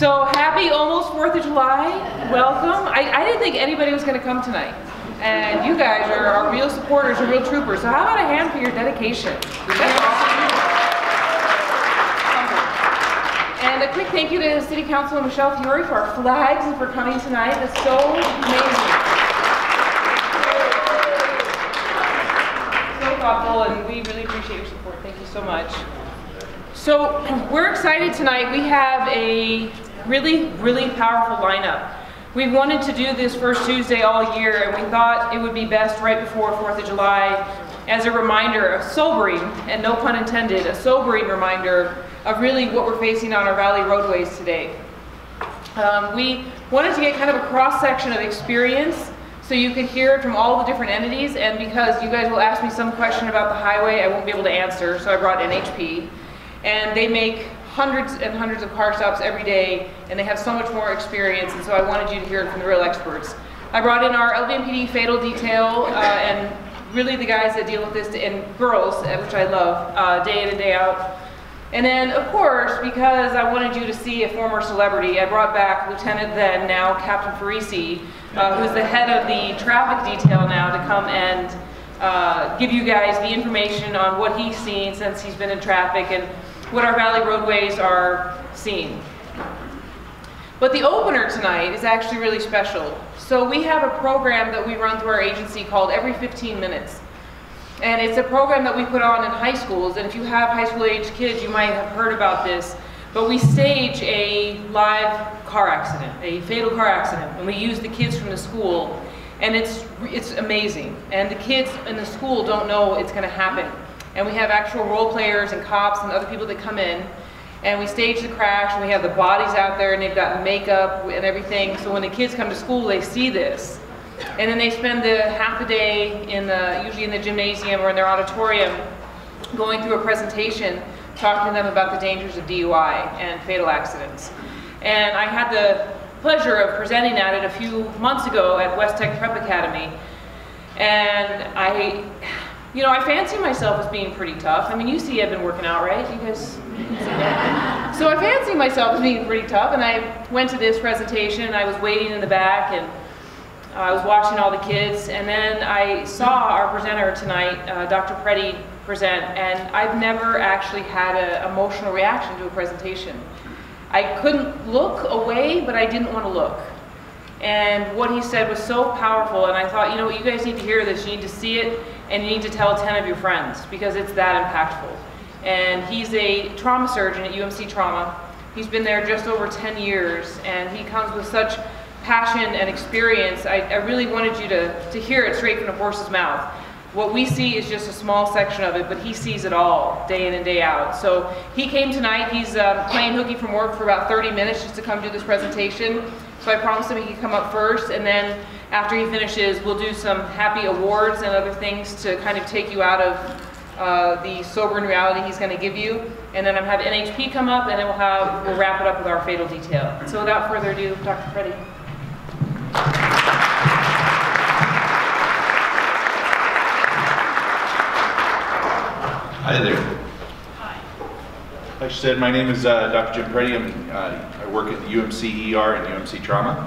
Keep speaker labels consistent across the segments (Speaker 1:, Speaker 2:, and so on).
Speaker 1: So happy almost 4th of July. Welcome. I didn't think anybody was going to come tonight. And you guys are real supporters and real troopers. So how about a hand for your dedication? And a quick thank you to City Councilor Michelle Fiore for our flags and for coming tonight. That's so amazing. So thoughtful, and we really appreciate your support. Thank you so much. So we're excited tonight. We have a really powerful lineup. We wanted to do this first Tuesday all year, and we thought it would be best right before 4th of July as a reminder, a sobering, and no pun intended, a sobering reminder of really what we're facing on our valley roadways today. We wanted to get kind of a cross-section of experience so you could hear it from all the different entities, and because you guys will ask me some question about the highway I won't be able to answer, so I brought NHP. And they make hundreds and hundreds of car stops every day, and they have so much more experience, and so I wanted you to hear it from the real experts. I brought in our LVMPD fatal detail, and really the guys that deal with this, and girls, which I love, day in and day out. And then, of course, because I wanted you to see a former celebrity, I brought back Lieutenant then, now Captain Farisi, who's the head of the traffic detail now, to come and give you guys the information on what he's seen since he's been in traffic and what our valley roadways are seeing. But the opener tonight is actually really special. So we have a program that we run through our agency called Every 15 Minutes. And it's a program that we put on in high schools, and if you have high school age kids, you might have heard about this. But we stage a live car accident, a fatal car accident, and we use the kids from the school. And it's amazing. And the kids in the school don't know it's going to happen. And we have actual role players and cops and other people that come in. And we stage the crash, and we have the bodies out there, and they've got makeup and everything. So when the kids come to school, they see this. And then they spend the half a day usually in the gymnasium or in their auditorium going through a presentation talking to them about the dangers of DUI and fatal accidents. And I had the pleasure of presenting at it a few months ago at West Tech Prep Academy. And I fancy myself as being pretty tough. I mean, you see I've been working out, right? You guys see that? So I fancy myself as being pretty tough, and I went to this presentation, and I was waiting in the back, and I was watching all the kids, and then I saw our presenter tonight, Dr. Preddy, present, and I've never actually had an emotional reaction to a presentation. I couldn't look away, but I didn't want to look. And what he said was so powerful, and I thought, you know what, you guys need to hear this, you need to see it, and you need to tell 10 of your friends, because it's that impactful. And he's a trauma surgeon at UMC Trauma. He's been there just over 10 years, and he comes with such passion and experience. I really wanted you to hear it straight from the horse's mouth. What we see is just a small section of it, but he sees it all day in and day out. So he came tonight. He's playing hooky from work for about 30 minutes just to come do this presentation. So I promised him he could come up first, and then after he finishes, we'll do some happy awards and other things to kind of take you out of the sobering reality he's going to give you. And then I'll have NHP come up, and then we'll wrap it up with our fatal detail. So without further ado, Dr. Preddy.
Speaker 2: Hi there. Hi. Like she said, my name is Dr. Jim Preddy. I work at the UMC ER and UMC Trauma.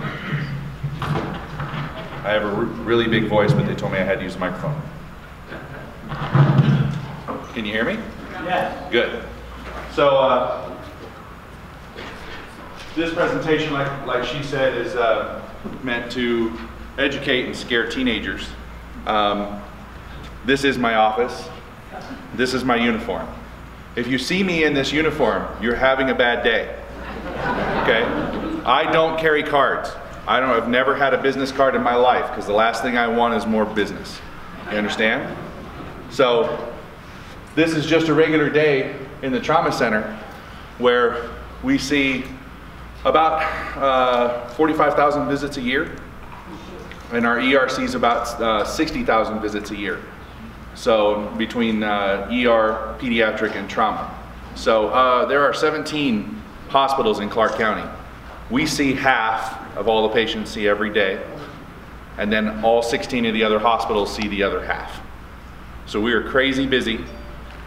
Speaker 2: I have a really big voice, but they told me I had to use the microphone. Can you hear me?
Speaker 3: Yeah.
Speaker 2: Good. So this presentation, like she said, is meant to educate and scare teenagers. This is my office. This is my uniform. If you see me in this uniform, you're having a bad day. Okay? I don't carry cards. I've never had a business card in my life, because the last thing I want is more business. You understand? So this is just a regular day in the trauma center where we see about 45,000 visits a year, and our ER sees about 60,000 visits a year. So between ER, pediatric, and trauma. So there are 17 hospitals in Clark County. We see half of all the patients see every day, and then all 16 of the other hospitals see the other half. So we are crazy busy.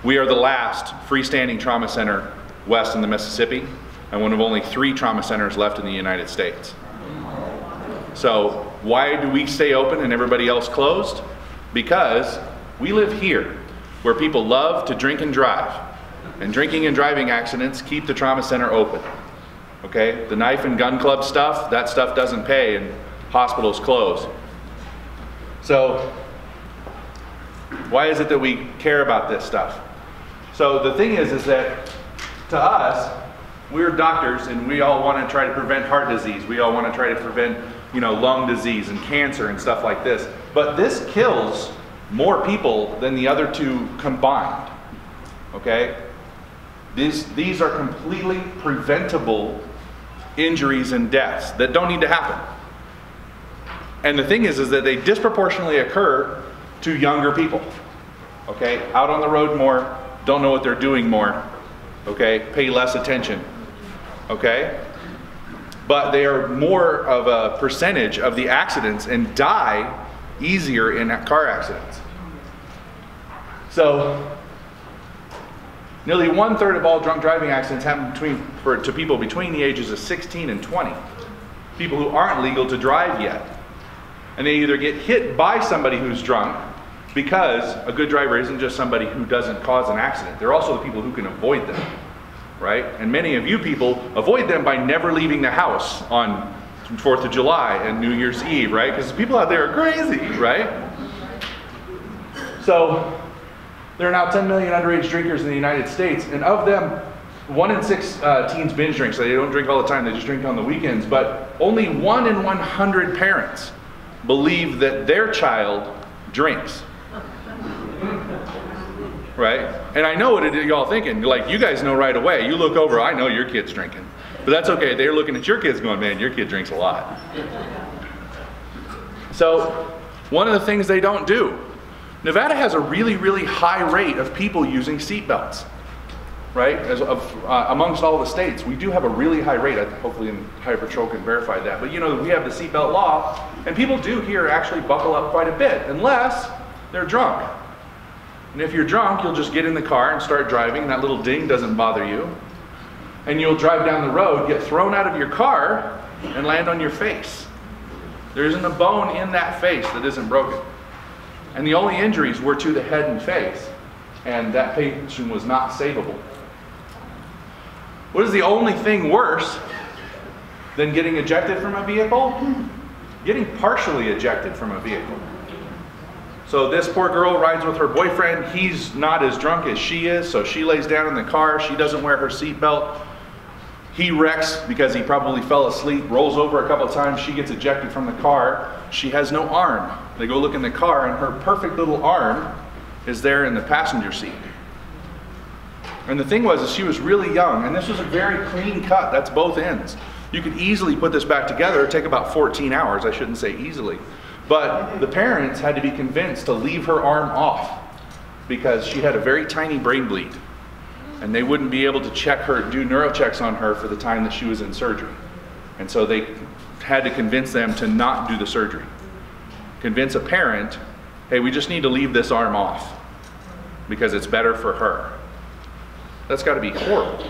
Speaker 2: We are the last freestanding trauma center west in the Mississippi. and one of only 3 trauma centers left in the United States. So why do we stay open and everybody else closed? Because we live here, where people love to drink and drive. And drinking and driving accidents keep the trauma center open. Okay? The knife and gun club stuff, that stuff doesn't pay and hospitals close. So why is it that we care about this stuff? So the thing is that to us, we're doctors and we all want to try to prevent heart disease. We all want to try to prevent, you know, lung disease and cancer and stuff like this. But this kills more people than the other 2 combined. Okay? These are completely preventable injuries and deaths that don't need to happen. And the thing is that they disproportionately occur to younger people. Okay? Out on the road more, don't know what they're doing more. Okay? Pay less attention. Okay? But they are more of a percentage of the accidents and die easier in car accidents. So nearly 1/3 of all drunk driving accidents happen to people between the ages of 16 and 20. People who aren't legal to drive yet. And they either get hit by somebody who's drunk, because a good driver isn't just somebody who doesn't cause an accident. They're also the people who can avoid them. Right? And many of you people avoid them by never leaving the house on 4th of July and New Year's Eve, right? Because people out there are crazy, right? So there are now 10 million underage drinkers in the United States, and of them, 1 in 6 teens binge drink, so they don't drink all the time, they just drink on the weekends, but only 1 in 100 parents believe that their child drinks. Right? And I know what y'all thinking. Like, you guys know right away. You look over, I know your kid's drinking. But that's okay. They're looking at your kids going, man, your kid drinks a lot. So, one of the things they don't do. Nevada has a really, really high rate of people using seatbelts. Right? Amongst all the states, we do have a really high rate. Hopefully Highway Patrol can verify that. But you know, we have the seatbelt law, and people do here actually buckle up quite a bit, unless they're drunk. And if you're drunk, you'll just get in the car and start driving. That little ding doesn't bother you. And you'll drive down the road, get thrown out of your car, and land on your face. There isn't a bone in that face that isn't broken. And the only injuries were to the head and face. And that patient was not savable. What is the only thing worse than getting ejected from a vehicle? Getting partially ejected from a vehicle. So this poor girl rides with her boyfriend. He's not as drunk as she is, so she lays down in the car. She doesn't wear her seatbelt. He wrecks because he probably fell asleep, rolls over a couple of times. She gets ejected from the car. She has no arm. They go look in the car, and her perfect little arm is there in the passenger seat. And the thing was, is she was really young, and this was a very clean cut. That's both ends. You could easily put this back together. It'd take about 14 hours. I shouldn't say easily. But the parents had to be convinced to leave her arm off because she had a very tiny brain bleed. And they wouldn't be able to check her, do neurochecks on her for the time that she was in surgery. And so they had to convince them to not do the surgery. Convince a parent, hey, we just need to leave this arm off because it's better for her. That's got to be horrible.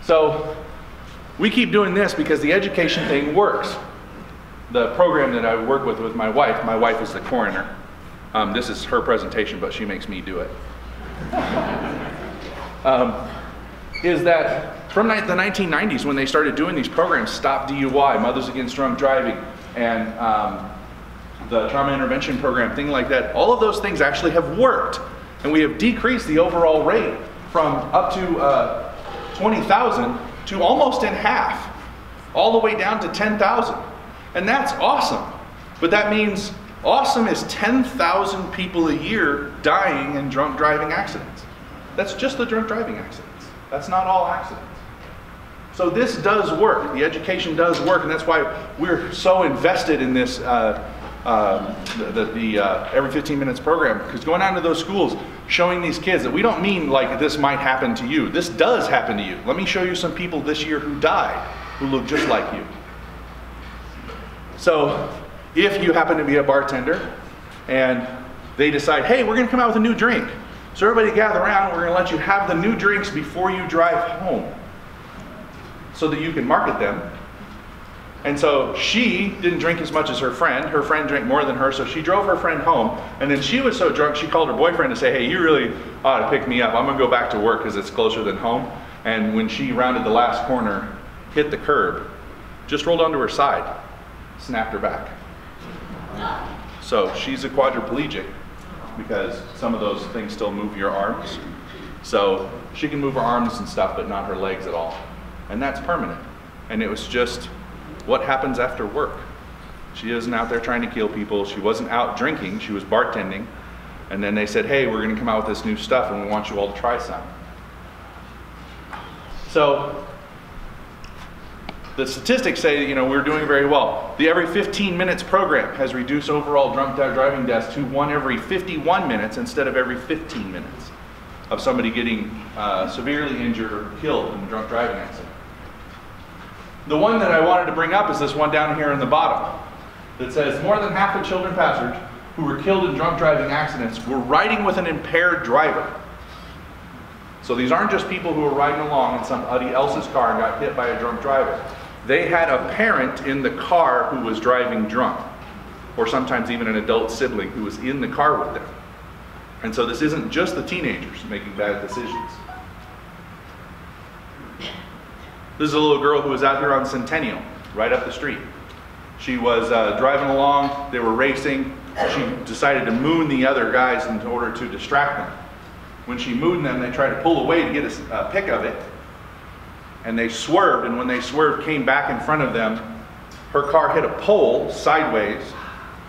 Speaker 2: So we keep doing this because the education thing works. The program that I work with my wife is the coroner. This is her presentation, but she makes me do it. Is that from the 1990s when they started doing these programs, Stop DUI, Mothers Against Drunk Driving, and the trauma intervention program, thing like that, all of those things actually have worked. And we have decreased the overall rate from up to 20,000 to almost in half, all the way down to 10,000. And that's awesome. But that means awesome is 10,000 people a year dying in drunk driving accidents. That's just the drunk driving accidents. That's not all accidents. So this does work. The education does work, and that's why we're so invested in this every 15 minutes program, because going out to those schools, showing these kids that we don't mean like this might happen to you. This does happen to you. Let me show you some people this year who died, who look just like you. So if you happen to be a bartender and they decide, hey, we're going to come out with a new drink. So everybody gather around, we're going to let you have the new drinks before you drive home. so that you can market them. And so she didn't drink as much as her friend. Her friend drank more than her, so she drove her friend home. And then she was so drunk, she called her boyfriend to say, hey, you really ought to pick me up. I'm gonna go back to work because it's closer than home. And when she rounded the last corner, hit the curb, just rolled onto her side, snapped her back. So she's a quadriplegic because some of those things still move your arms. So she can move her arms and stuff, but not her legs at all. And that's permanent. And it was just what happens after work. She isn't out there trying to kill people. She wasn't out drinking. She was bartending. And then they said, hey, we're going to come out with this new stuff and we want you all to try some. So the statistics say that, we're doing very well. The every 15 minutes program has reduced overall drunk driving deaths to one every 51 minutes instead of every 15 minutes of somebody getting severely injured or killed in a drunk driving accident. The one that I wanted to bring up is this one down here in the bottom that says more than half the children passengers who were killed in drunk driving accidents were riding with an impaired driver. So these aren't just people who were riding along in somebody else's car and got hit by a drunk driver. They had a parent in the car who was driving drunk, or sometimes even an adult sibling who was in the car with them. And so this isn't just the teenagers making bad decisions. This is a little girl who was out here on Centennial, right up the street. She was driving along, they were racing. She decided to moon the other guys in order to distract them. When she mooned them, they tried to pull away to get a pic of it. And they swerved, and when they swerved, came back in front of them. Her car hit a pole sideways.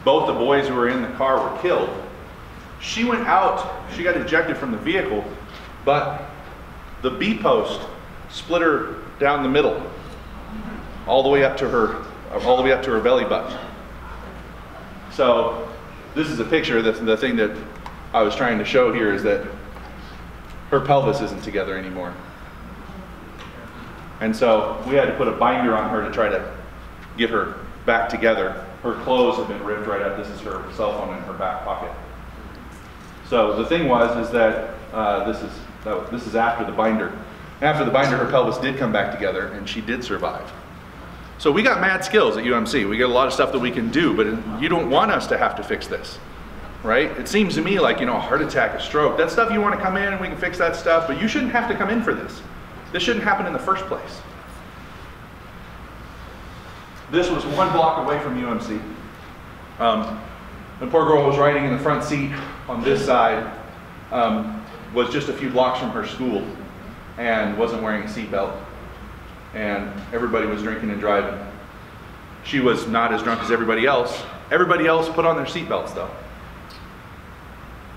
Speaker 2: Both the boys who were in the car were killed. She went out, she got ejected from the vehicle, but the B post split her down the middle, all the way up to her belly button. So this is a picture. The thing that I was trying to show here is that her pelvis isn't together anymore. And so we had to put a binder on her to try to get her back together. Her clothes have been ripped right up. This is her cell phone in her back pocket. So the thing is that this is after the binder. After the binder, her pelvis did come back together and she did survive. So we got mad skills at UMC. We get a lot of stuff that we can do, but you don't want us to have to fix this, right? It seems to me like, a heart attack, a stroke, that stuff you want to come in and we can fix that stuff, but you shouldn't have to come in for this. This shouldn't happen in the first place. This was 1 block away from UMC. The poor girl was riding in the front seat on this side, was just a few blocks from her school and wasn't wearing a seatbelt. And everybody was drinking and driving. She was not as drunk as everybody else. Everybody else put on their seatbelts though.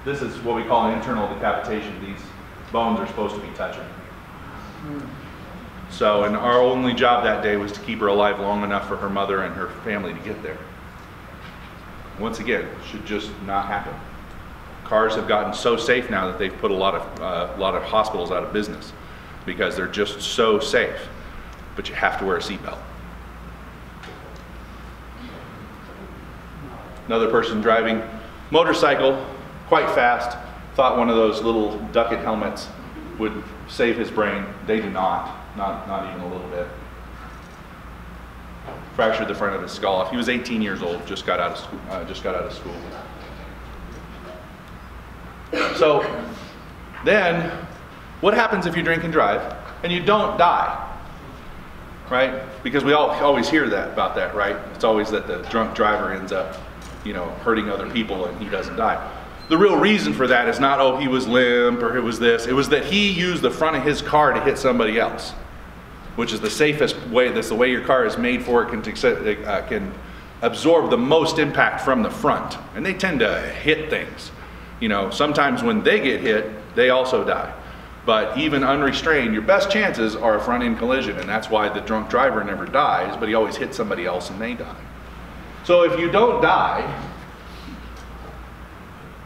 Speaker 2: This is what we call an internal decapitation. These bones are supposed to be touching. So, and our only job that day was to keep her alive long enough for her mother and her family to get there. Once again, should just not happen. Cars have gotten so safe now that they've put a lot of hospitals out of business because they're just so safe. But you have to wear a seatbelt. Another person driving motorcycle quite fast thought one of those little ducket helmets would save his brain. They do not even a little bit. Fractured the front of his skull. He was 18 years old, just got out of school. So then, what happens if you drink and drive and you don't die? Right? Because we always hear about that, right? It's always that the drunk driver ends up, hurting other people and he doesn't die. The real reason for that is not, oh, he was limp or it was this. It was that he used the front of his car to hit somebody else, which is the safest way. That's the way your car is made for. It can absorb the most impact from the front. And they tend to hit things. Sometimes when they get hit, they also die. But even unrestrained, your best chances are a front-end collision, and that's why the drunk driver never dies, but he always hits somebody else and they die. So if you don't die,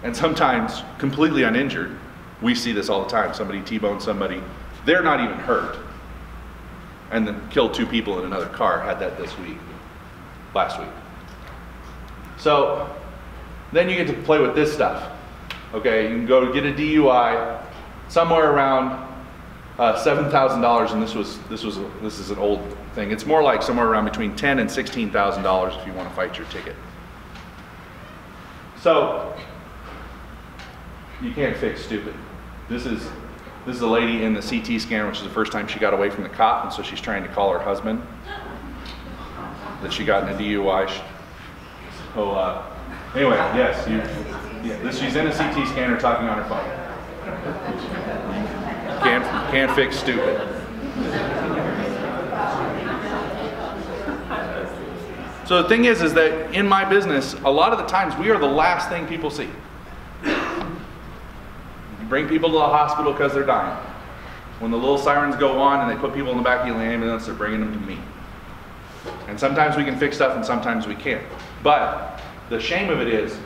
Speaker 2: and sometimes completely uninjured, we see this all the time. Somebody T-boned somebody, they're not even hurt, and then killed 2 people in another car. Had that last week. So then you get to play with this stuff. Okay, you can go get a DUI somewhere around $7,000, and this is an old thing. It's more like somewhere around between $10,000 and $16,000 if you want to fight your ticket. So you can't fix stupid. This is a lady in the CT scanner, which is the first time she got away from the cop, and so she's trying to call her husband that she got in a DUI. So anyway, yes, she's in a CT scanner talking on her phone. Can't fix stupid. So the thing is that in my business, a lot of the times we are the last thing people see. You bring people to the hospital because they're dying. When the little sirens go on and they put people in the back of the ambulance, they're bringing them to me. And sometimes we can fix stuff and sometimes we can't. But the shame of it is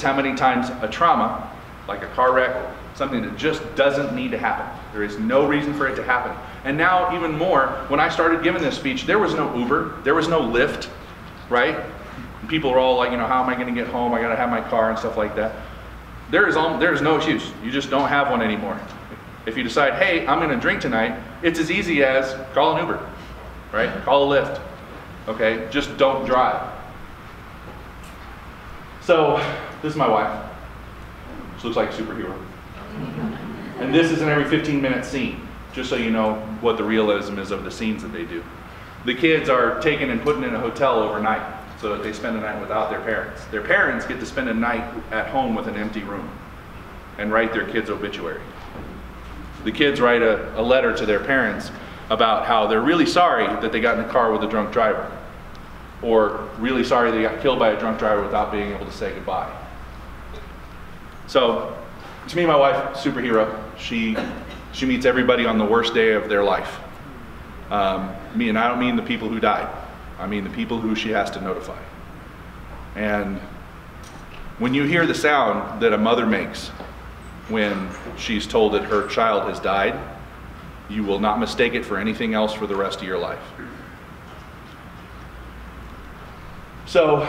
Speaker 2: how many times a trauma, like a car wreck, something that just doesn't need to happen. There is no reason for it to happen. And now even more, when I started giving this speech, there was no Uber, there was no Lyft, right? People are all like, how am I going to get home? I got to have my car and stuff like that. There is no excuse. You just don't have one anymore. If you decide, hey, I'm going to drink tonight, it's as easy as call an Uber, right? Call a Lyft, okay? Just don't drive. So this is my wife. She looks like a superhero. And this is an every 15-minute scene, just so you know what the realism is of the scenes that they do. The kids are taken and put in a hotel overnight so that they spend the night without their parents. Their parents get to spend a night at home with an empty room and write their kid's obituary. The kids write a letter to their parents about how they're really sorry that they got in the car with a drunk driver, or really sorry they got killed by a drunk driver without being able to say goodbye. So, to me, my wife, superhero. She meets everybody on the worst day of their life. And I don't mean the people who died. I mean the people who she has to notify. And when you hear the sound that a mother makes when she's told that her child has died, you will not mistake it for anything else for the rest of your life. So,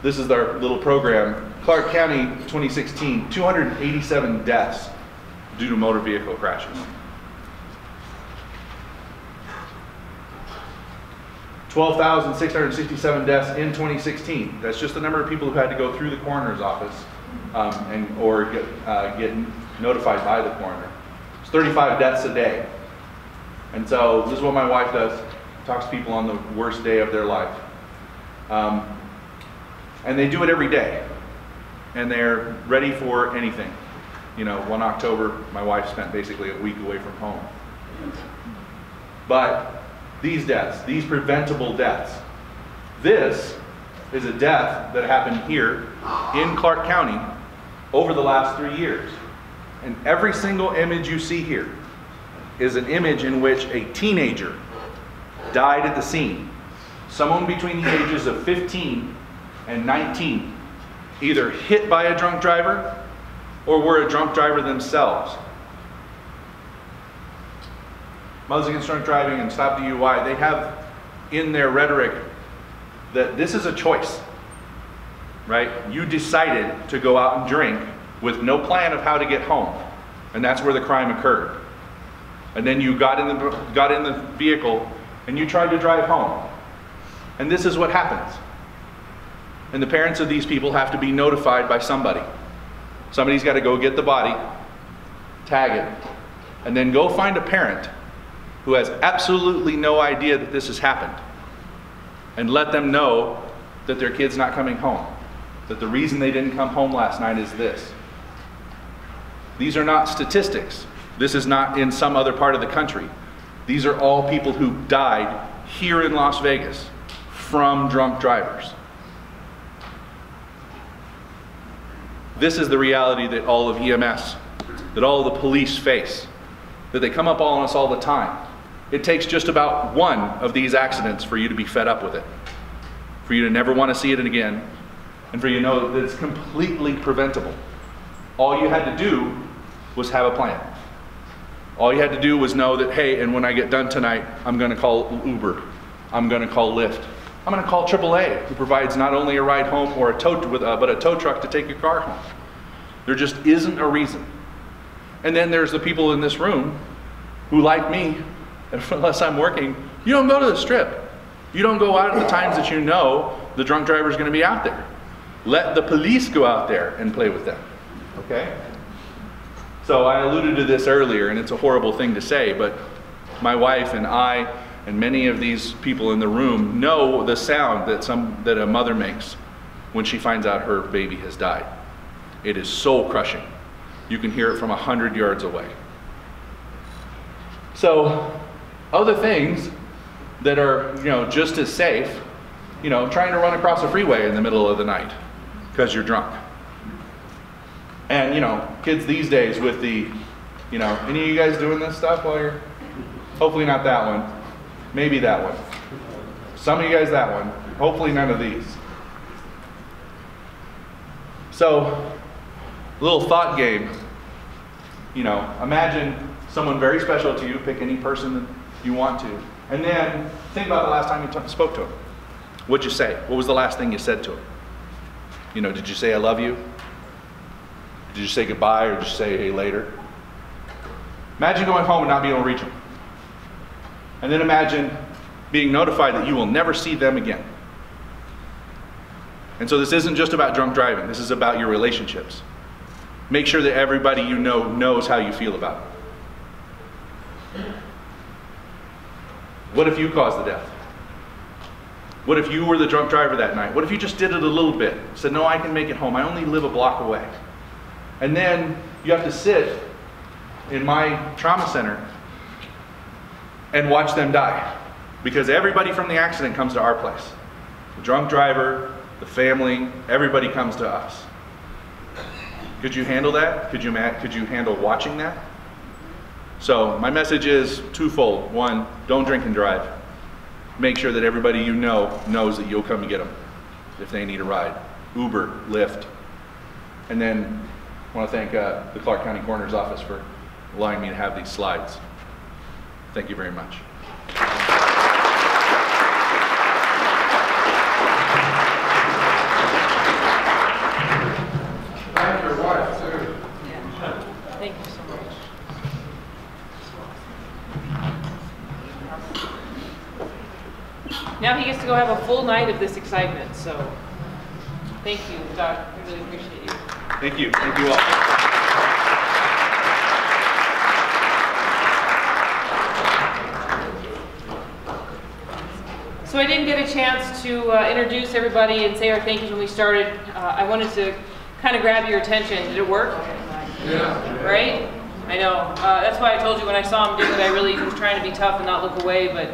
Speaker 2: this is our little program. Clark County, 2016, 287 deaths due to motor vehicle crashes. 12,667 deaths in 2016. That's just the number of people who had to go through the coroner's office or get notified by the coroner. It's 35 deaths a day. And so this is what my wife does. Talks to people on the worst day of their life. And they do it every day. And they're ready for anything. 1 October, my wife spent basically a week away from home. But these deaths, these preventable deaths, this is a death that happened here in Clark County over the last 3 years. And every single image you see here is an image in which a teenager died at the scene. Someone between the ages of 15 and 19, either hit by a drunk driver or were a drunk driver themselves. Mothers Against Drunk Driving and Stop DUI, they have in their rhetoric that this is a choice, right? You decided to go out and drink with no plan of how to get home, and that's where the crime occurred. And then you got in the vehicle and you tried to drive home. And this is what happens. And the parents of these people have to be notified by somebody. Somebody's got to go get the body, tag it, and then go find a parent who has absolutely no idea that this has happened, and let them know that their kid's not coming home, that the reason they didn't come home last night is this. These are not statistics. This is not in some other part of the country. These are all people who died here in Las Vegas from drunk drivers. This is the reality that all of EMS, that all of the police face, that they come up on us all the time. It takes just about one of these accidents for you to be fed up with it, for you to never want to see it again, and for you to know that it's completely preventable. All you had to do was have a plan. All you had to do was know that, hey, and when I get done tonight, I'm going to call Uber, I'm going to call Lyft, I'm going to call AAA, who provides not only a ride home or but a tow truck to take your car home. There just isn't a reason. And then there's the people in this room who, like me, unless I'm working, you don't go to the strip. You don't go out at the times that you know the drunk driver is going to be out there. Let the police go out there and play with them, okay? So I alluded to this earlier, and it's a horrible thing to say, but my wife and I and many of these people in the room know the sound that a mother makes when she finds out her baby has died. It is soul crushing. You can hear it from 100 yards away. So other things that are, just as safe, trying to run across a freeway in the middle of the night because you're drunk. And kids these days with the, any of you guys doing this stuff while you're, hopefully not that one, maybe that one. Some of you guys that one, hopefully none of these. So, little thought game, imagine someone very special to you, pick any person that you want to, and then think about the last time you spoke to them. What'd you say? What was the last thing you said to them? Did you say I love you? Did you say goodbye, or did you say hey later? Imagine going home and not being able to reach them. And then imagine being notified that you will never see them again. And so this isn't just about drunk driving, this is about your relationships. Make sure that everybody you know knows how you feel about it. What if you caused the death? What if you were the drunk driver that night? What if you just did it a little bit? Said, no, I can make it home. I only live a block away. And then you have to sit in my trauma center and watch them die. Because everybody from the accident comes to our place. The drunk driver, the family, everybody comes to us. Could you handle that? Could you handle watching that? So my message is twofold. One, don't drink and drive. Make sure that everybody you know knows that you'll come and get them if they need a ride. Uber, Lyft. And then I want to thank the Clark County Coroner's Office for allowing me to have these slides. Thank you very much.
Speaker 3: Thank your wife, too.
Speaker 1: Thank you so much. Now he gets to go have a full night of this excitement, so thank you, Doc. I really appreciate you.
Speaker 2: Thank you. Thank you all.
Speaker 1: So I didn't get a chance to introduce everybody and say our thank yous when we started. I wanted to kind of grab your attention. Did it work?
Speaker 3: Yeah.
Speaker 1: Right? I know. That's why I told you when I saw him do it, I really was trying to be tough and not look away, but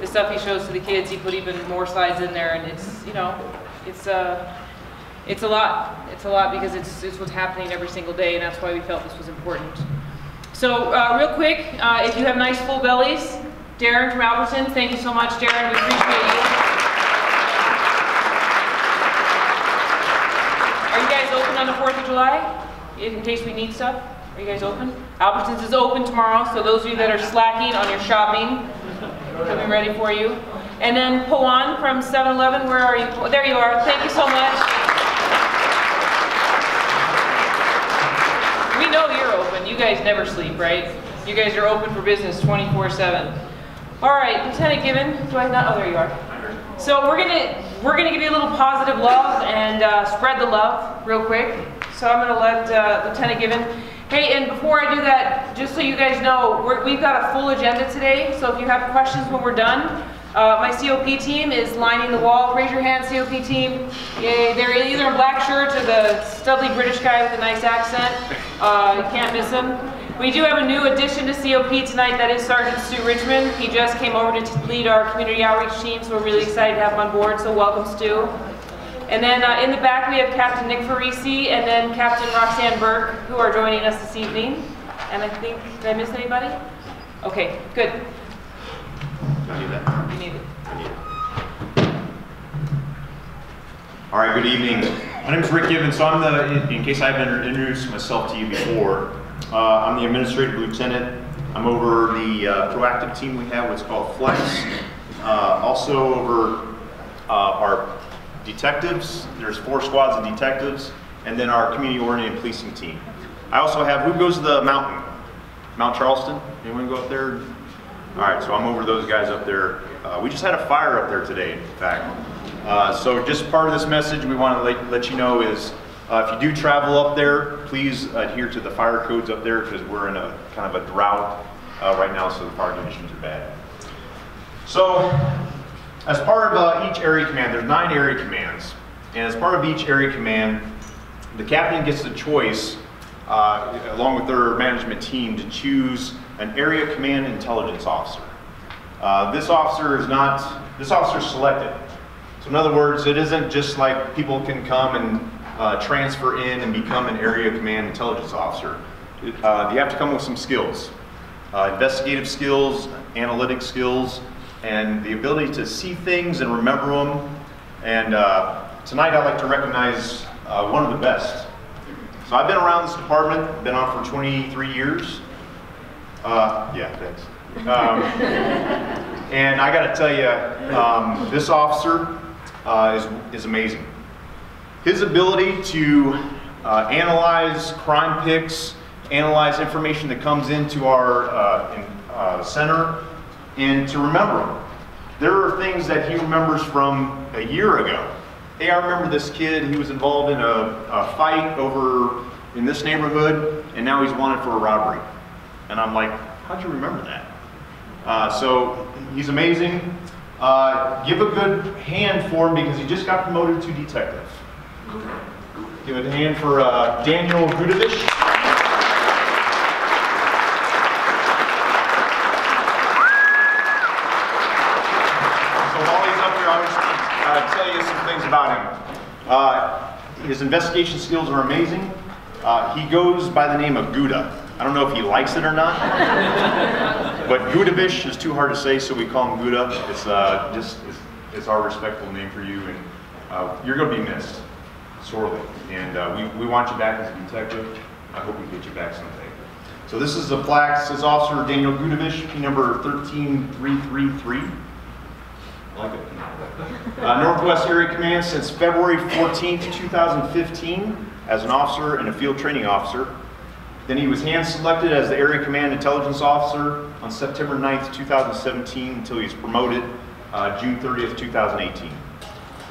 Speaker 1: the stuff he shows to the kids, he put even more slides in there, and it's, it's a lot. It's a lot because it's what's happening every single day, and that's why we felt this was important. So real quick, if you have nice full bellies, Darren from Albertsons, thank you so much, Darren. We appreciate you. Are you guys open on the 4th of July? In case we need stuff? Are you guys open? Albertsons is open tomorrow, so those of you that are slacking on your shopping, coming ready for you. And then Pawan from 7-Eleven, where are you? Oh, there you are. Thank you so much. We know you're open. You guys never sleep, right? You guys are open for business 24/7. All right, Lieutenant Gibbon. Do I not? Oh, there you are. So we're gonna give you a little positive love and spread the love real quick. So I'm gonna let Lieutenant Gibbon. Hey, and before I do that, just so you guys know, we've got a full agenda today. So if you have questions when we're done, my COP team is lining the wall. Raise your hand, COP team. Yay, they're either in black shirts or the studly British guy with a nice accent. You can't miss him. We do have a new addition to COP tonight. That is Sergeant Stu Richmond. He just came over to lead our community outreach team, so we're really excited to have him on board. So welcome, Stu. And then in the back we have Captain Nick Farisi and then Captain Roxanne Burke, who are joining us this evening. And I think, did I miss anybody? Okay, good.
Speaker 4: I need that.
Speaker 1: You need it.
Speaker 4: I need it. All right, good evening. My name is Rick Gibbons. So I'm in case I haven't introduced myself to you before, I'm the administrative lieutenant. I'm over the proactive team we have, what's called Flex. Also over our detectives. There's 4 squads of detectives, and then our community-oriented policing team. I also have, who goes to the mountain? Mount Charleston? Anyone go up there? All right, so I'm over those guys up there. We just had a fire up there today, in fact. So just part of this message we want to let you know is if you do travel up there, please adhere to the fire codes up there because we're in a kind of a drought right now, so the fire conditions are bad. So as part of each area command, there's 9 area commands. And as part of each area command, the captain gets the choice, along with their management team, to choose an area command intelligence officer. This officer is selected. So in other words, it isn't just like people can come and transfer in and become an area command intelligence officer. You have to come with some skills. Investigative skills, analytic skills, and the ability to see things and remember them. And tonight I'd like to recognize one of the best. So I've been around this department, been on for 23 years. Yeah, thanks. And I got to tell you, this officer is amazing. His ability to analyze crime pics, analyze information that comes into our center, and to remember them. There are things that he remembers from a year ago. Hey, I remember this kid, he was involved in a fight over in this neighborhood, and now he's wanted for a robbery. And I'm like, how'd you remember that? So he's amazing. Give a good hand for him because he just got promoted to detective. Give a hand for Daniel Gudovich. Tell you some things about him. His investigation skills are amazing. He goes by the name of Gouda. I don't know if he likes it or not, but Gudovich is too hard to say, so we call him Gouda. It's our respectful name for you, and you're going to be missed sorely. And we want you back as a detective. I hope we get you back someday. So this is the plaque. It says Officer Daniel Gudovich, P number 13333. I like it. Northwest Area Command since February 14th, 2015 as an officer and a field training officer. Then he was hand selected as the Area Command Intelligence Officer on September 9th, 2017 until he was promoted June 30th, 2018.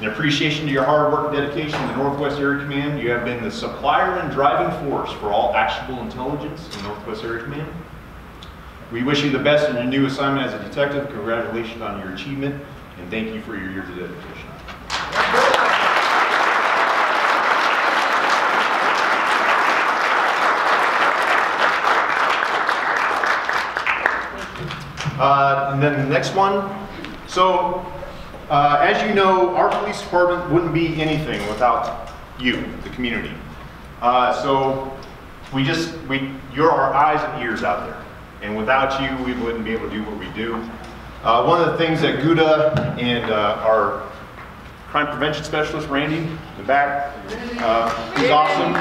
Speaker 4: In appreciation to your hard work and dedication to the Northwest Area Command, you have been the supplier and driving force for all actionable intelligence in Northwest Area Command. We wish you the best in your new assignment as a detective. Congratulations on your achievement. And thank you for your years of dedication. And then the next one. So, as you know, our police department wouldn't be anything without you, the community. So, you're our eyes and ears out there. And without you, we wouldn't be able to do what we do. One of the things that Gouda and our crime prevention specialist, Randy, in the back, he's awesome.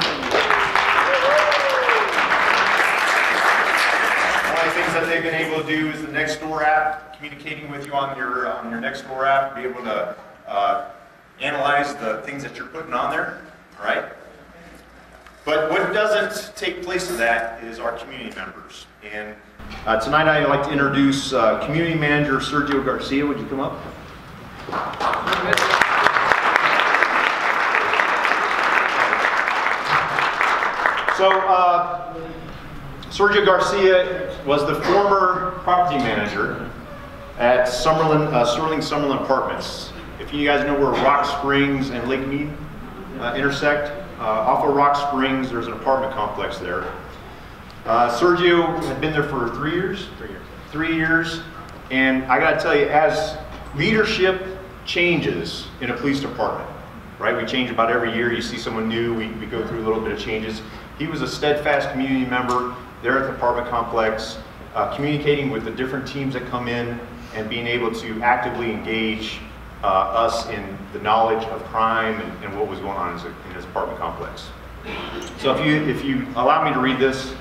Speaker 4: One of the things that they've been able to do is the Nextdoor app, communicating with you on your Nextdoor app, be able to analyze the things that you're putting on there, all right? But what doesn't take place of that is our community members. And tonight I'd like to introduce Community Manager Sergio Garcia. Would you come up? So Sergio Garcia was the former property manager at Sterling Summerlin Apartments. If you guys know where Rock Springs and Lake Mead intersect, off of Rock Springs, there's an apartment complex there. Sergio had been there for 3 years? 3 years. 3 years. And I gotta tell you, as leadership changes in a police department, right? We change about every year. You see someone new, we go through a little bit of changes. He was a steadfast community member there at the apartment complex, communicating with the different teams that come in and being able to actively engage us in the knowledge of crime and what was going on in his apartment complex. So if you allow me to read this, it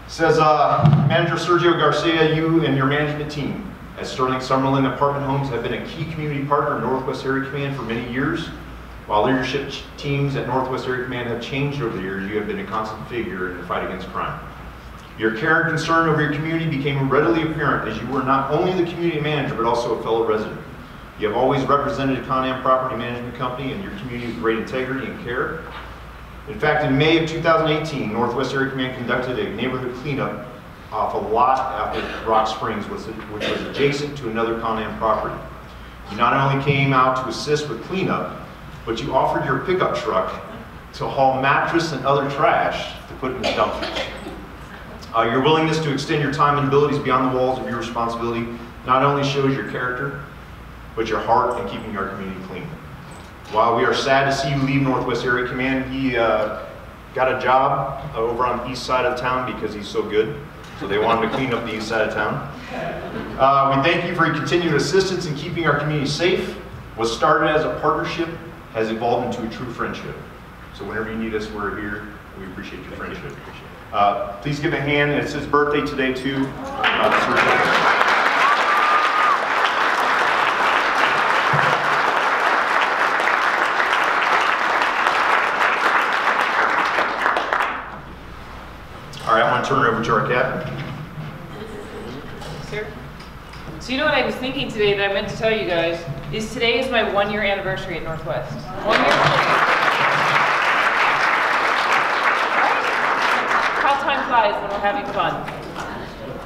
Speaker 4: says, Manager Sergio Garcia, you and your management team at Sterling Summerlin Apartment Homes have been a key community partner in Northwest Area Command for many years. While leadership teams at Northwest Area Command have changed over the years, you have been a constant figure in the fight against crime. Your care and concern over your community became readily apparent as you were not only the community manager, but also a fellow resident. You have always represented a Con-Am property management company and your community with great integrity and care. In fact, in May of 2018, Northwest Area Command conducted a neighborhood cleanup off a lot at Rock Springs, which was adjacent to another Con-Am property. You not only came out to assist with cleanup, but you offered your pickup truck to haul mattress and other trash to put in the dumpsters. Your willingness to extend your time and abilities beyond the walls of your responsibility not only shows your character, but your heart in keeping our community clean. While we are sad to see you leave Northwest Area Command, he got a job over on the east side of town because he's so good. So they wanted to clean up the east side of town. We thank you for your continued assistance in keeping our community safe. What started as a partnership has evolved into a true friendship. So whenever you need us, we're here. We appreciate your friendship. Please give a hand. It's his birthday today too. All right, I want to turn it over to our captain.
Speaker 1: Sir? So you know what I was thinking today that I meant to tell you guys is today is my 1-year anniversary at Northwest. 1 year. How time flies when we're having fun.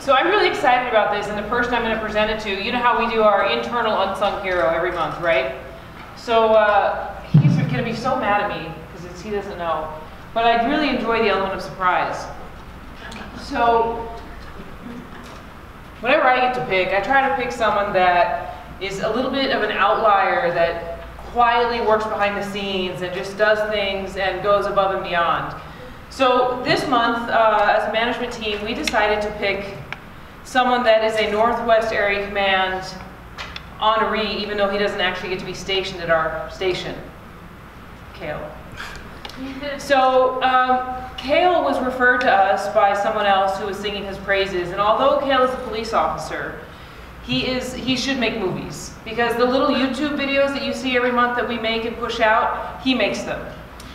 Speaker 1: So I'm really excited about this, and the person I'm going to present it to, you know how we do our internal unsung hero every month, right? So he's going to be so mad at me because he doesn't know. But I really enjoy the element of surprise. So whenever I get to pick, I try to pick someone that is a little bit of an outlier, that quietly works behind the scenes and just does things and goes above and beyond. So this month, as a management team, we decided to pick someone that is a Northwest Area Command honoree, even though he doesn't actually get to be stationed at our station. Kale. So Kale was referred to us by someone else who was singing his praises, and although Kale is a police officer, he should make movies, because the little YouTube videos that you see every month that we make and push out, he makes them.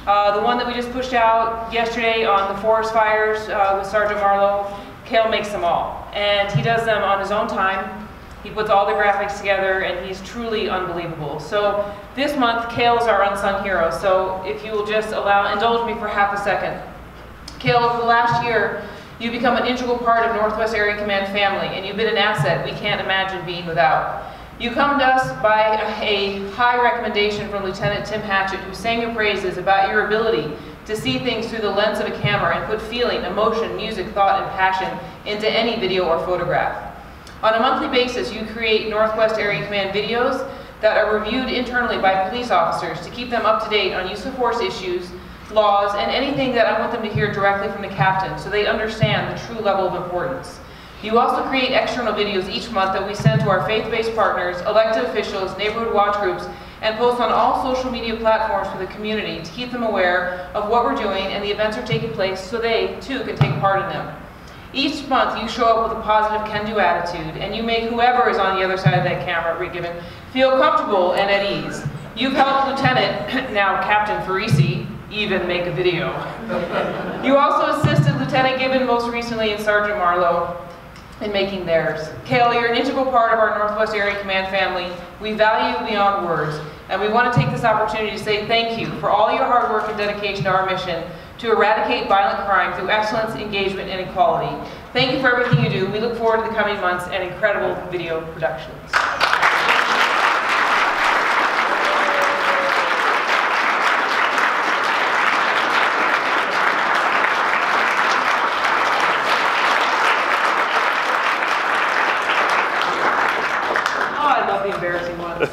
Speaker 1: The one that we just pushed out yesterday on the forest fires with Sergeant Marlowe, Kale makes them all, and he does them on his own time. He puts all the graphics together, and he's truly unbelievable. So this month, Kale is our unsung hero. So if you will just indulge me for half a second. Kale, over the last year, you've become an integral part of Northwest Area Command family, and you've been an asset we can't imagine being without. You come to us by a high recommendation from Lieutenant Tim Hatchett, who sang your praises about your ability to see things through the lens of a camera and put feeling, emotion, music, thought, and passion into any video or photograph. On a monthly basis, you create Northwest Area Command videos that are reviewed internally by police officers to keep them up to date on use of force issues, laws, and anything that I want them to hear directly from the captain so they understand the true level of importance. You also create external videos each month that we send to our faith-based partners, elected officials, neighborhood watch groups, and post on all social media platforms for the community to keep them aware of what we're doing and the events are taking place so they, too, can take part in them. Each month, you show up with a positive can-do attitude, and you make whoever is on the other side of that camera at Given feel comfortable and at ease. You've helped Lieutenant, now Captain Farisi, even make a video. You also assisted Lieutenant Gibbon most recently and Sergeant Marlowe in making theirs. Kale, you're an integral part of our Northwest Area Command family. We value you beyond words, and we want to take this opportunity to say thank you for all your hard work and dedication to our mission to eradicate violent crime through excellence, engagement, and equality. Thank you for everything you do. We look forward to the coming months and incredible video productions. Embarrassing ones.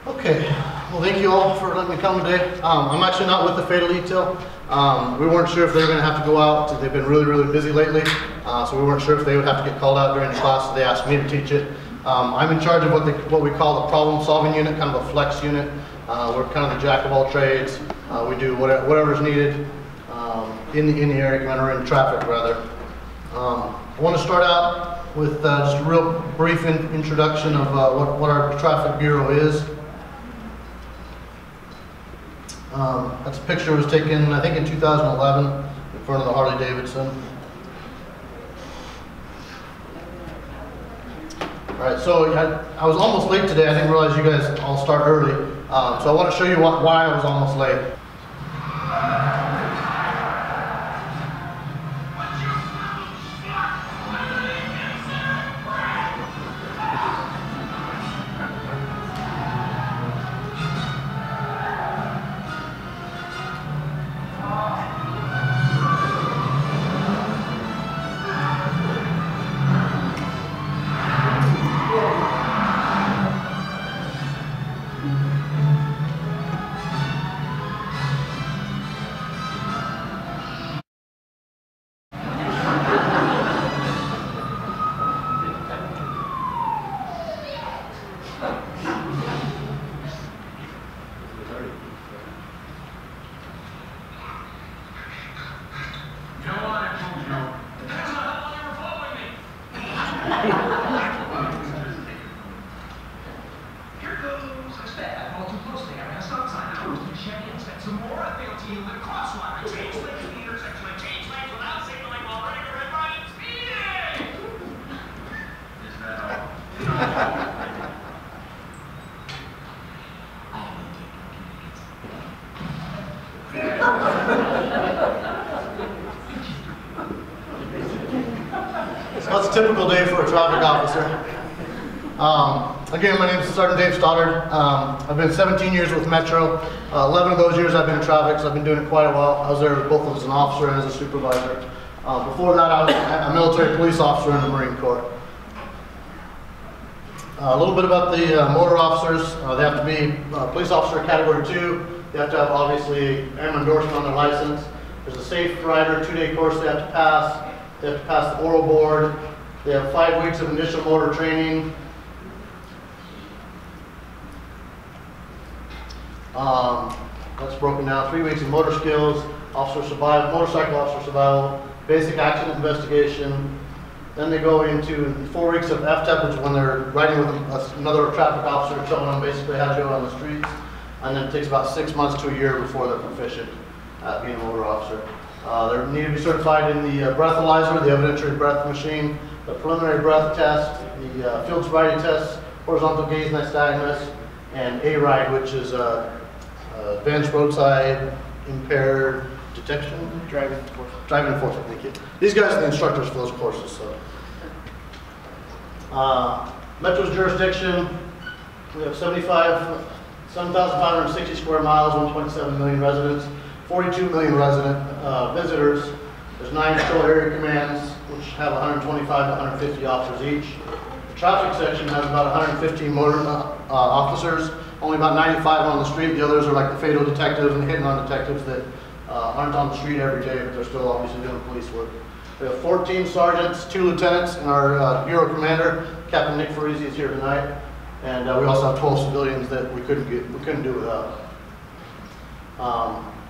Speaker 5: Okay, well thank you all for letting me come today. I'm actually not with the Fatal Detail. We weren't sure if they were going to have to go out. They've been really busy lately, so we weren't sure if they would have to get called out during the class, so they asked me to teach it. I'm in charge of what we call the problem solving unit, kind of a flex unit. We're kind of the jack of all trades. We do whatever's needed in the area command, or in traffic rather. I want to start out with just a real brief introduction of what our traffic bureau is. That's a picture that was taken, I think, in 2011 in front of the Harley Davidson. All right, so I was almost late today. I didn't realize you guys all start early. So I want to show you why I was almost late. So it's a typical day for a traffic officer. Again, my name is Sergeant Dave Stoddard. I've been 17 years with Metro. 11 of those years I've been in traffic, so I've been doing it quite a while. I was there both as an officer and as a supervisor. Before that, I was a military police officer in the Marine Corps. A little bit about the motor officers. They have to be police officer category 2. They have to have, obviously, AM endorsement on their license. There's a safe rider 2-day course they have to pass. They have to pass the oral board. They have 5 weeks of initial motor training. That's broken down. 3 weeks of motor skills, officer survival, motorcycle officer survival, basic accident investigation. Then they go into 4 weeks of FTEP, which is when they're riding with another traffic officer, showing them basically how to go on the streets. And then it takes about 6 months to a year before they're proficient at being a motor officer. They need to be certified in the breathalyzer, the evidentiary breath machine, the preliminary breath test, the field sobriety test, horizontal gaze nystagmus, and A-RIDE, which is advanced roadside impaired detection? Driving enforcement, thank you. These guys are the instructors for those courses. So, Metro's jurisdiction, we have 7,560 square miles, 1.7 million residents, 42 million resident visitors. There's 9 patrol area commands, which have 125 to 150 officers each. The traffic section has about 115 motor officers, only about 95 on the street. The others are like the fatal detectives and the hit-and-run detectives that aren't on the street every day, but they're still obviously doing police work. We have 14 sergeants, 2 lieutenants, and our bureau commander, Captain Nick Farisi, is here tonight. And we also have 12 civilians that we couldn't do without.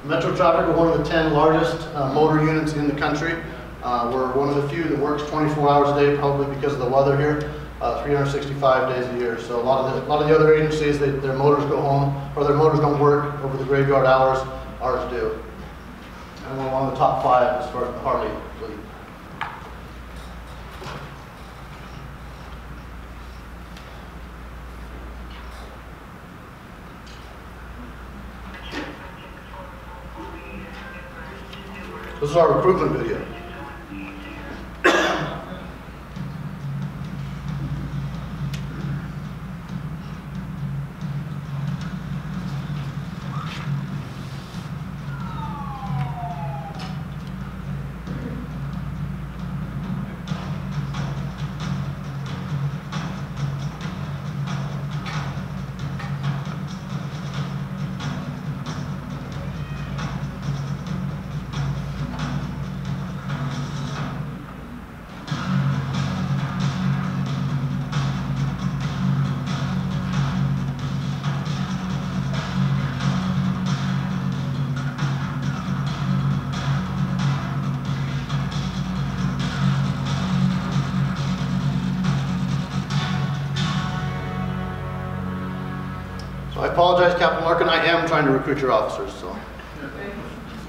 Speaker 5: Metro Traffic, we're one of the 10 largest motor units in the country. We're one of the few that works 24 hours a day, probably because of the weather here, 365 days a year. So a lot of the other agencies, their motors go home, or their motors don't work over the graveyard hours. Ours do. And we're one of the top 5 as far as the Harley fleet. This is our recruitment video. So I apologize, Captain Larkin. I am trying to recruit your officers. So.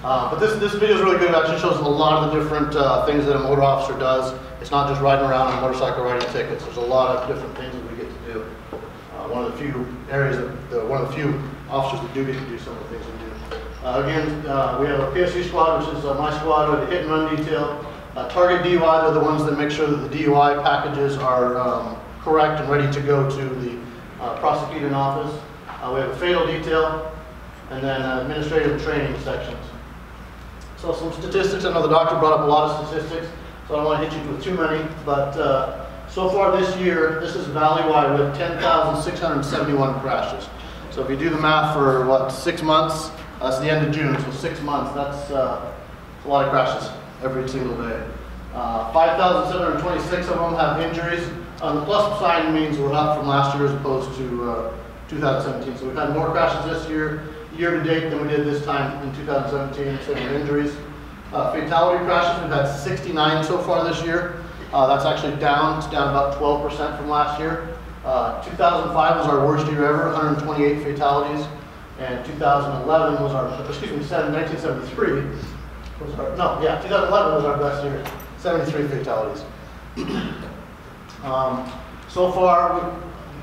Speaker 5: But this video is really good. It actually shows a lot of the different things that a motor officer does. It's not just riding around on a motorcycle writing tickets. There's a lot of different things that we get to do. One of the few areas one of the few officers that do get to do some of the things we do. Again, we have a PSC squad, which is my squad, with a hit and run detail. Target DUI, they're the ones that make sure that the DUI packages are correct and ready to go to the prosecuting office. We have a fatal detail, and then administrative training sections. So some statistics. I know the doctor brought up a lot of statistics, so I don't want to hit you with too many, but so far this year, this is valley-wide, we have 10,671 crashes. So if you do the math for, what, 6 months, that's the end of June, so 6 months, that's a lot of crashes every single day. 5,726 of them have injuries. The plus sign means we're up from last year as opposed to 2017. So we've had more crashes this year to date than we did this time in 2017, same with injuries. Fatality crashes, we've had 69 so far this year. That's actually down. It's down about 12% from last year. 2005 was our worst year ever, 128 fatalities. And 2011 was our, 1973 was our, 2011 was our best year, 73 fatalities. So far,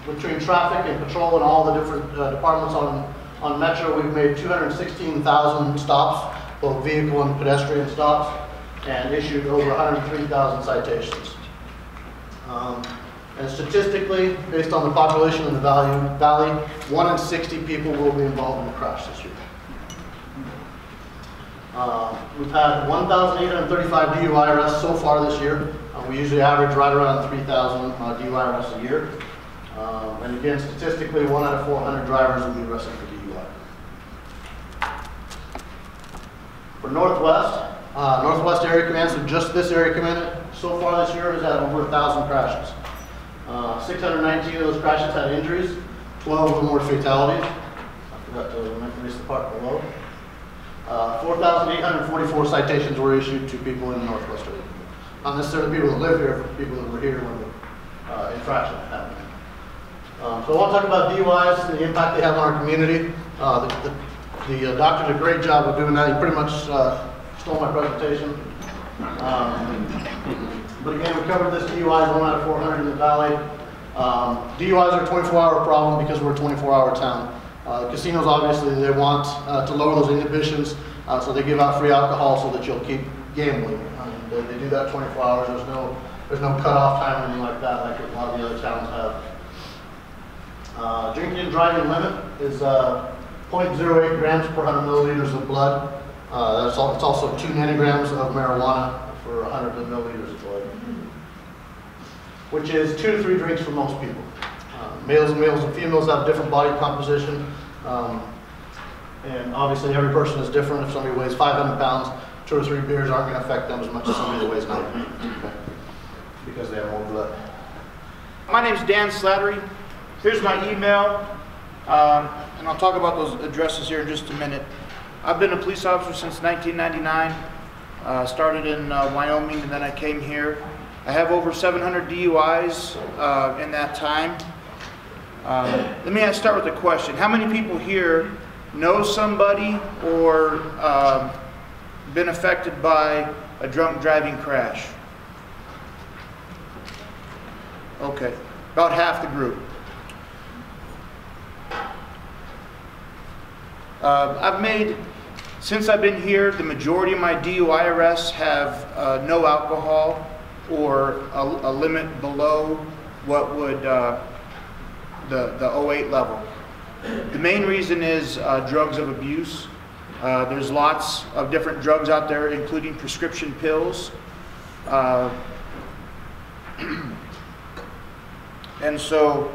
Speaker 5: between traffic and patrol and all the different departments on Metro, we've made 216,000 stops, both vehicle and pedestrian stops, and issued over 103,000 citations. And statistically, based on the population in the valley, 1 in 60 people will be involved in a crash this year. We've had 1,835 DUI arrests so far this year. We usually average right around 3,000 DUI arrests a year. And again, statistically, 1 out of 400 drivers will be arrested for DUI. For Northwest Area Command, so just this area command, so far this year has had over 1,000 crashes. 619 of those crashes had injuries, 12 of them were fatalities. I forgot to mention this part below. 4,844 citations were issued to people in the Northwest area. Not necessarily people that live here, but people that were here when the infraction happened. So I want to talk about DUIs and the impact they have on our community. The doctor did a great job of doing that. He pretty much stole my presentation. But again, we covered this DUIs 1 out of 400 in the valley. DUIs are a 24-hour problem because we're a 24-hour town. The casinos, obviously, they want to lower those inhibitions, so they give out free alcohol so that you'll keep gambling. They do that 24 hours. There's no cutoff time or anything like that, like a lot of the other towns have. Drinking and driving limit is 0.08 grams per 100 milliliters of blood. It's also 2 nanograms of marijuana for 100 milliliters of blood, which is 2 to 3 drinks for most people. Males and females have different body composition, and obviously every person is different. If somebody weighs 500 pounds, 2 or 3 beers aren't going to affect them as much as somebody that weighs 90, okay? Because they have more blood.
Speaker 6: My name's Dan Slattery. Here's my email, and I'll talk about those addresses here in just a minute. I've been a police officer since 1999. Started in Wyoming, and then I came here. I have over 700 DUIs in that time. Let me start with a question. How many people here know somebody or been affected by a drunk driving crash? Okay, about half the group. Since I've been here, the majority of my DUI arrests have no alcohol or a limit below what would the 08 level. The main reason is drugs of abuse. There's lots of different drugs out there, including prescription pills. And so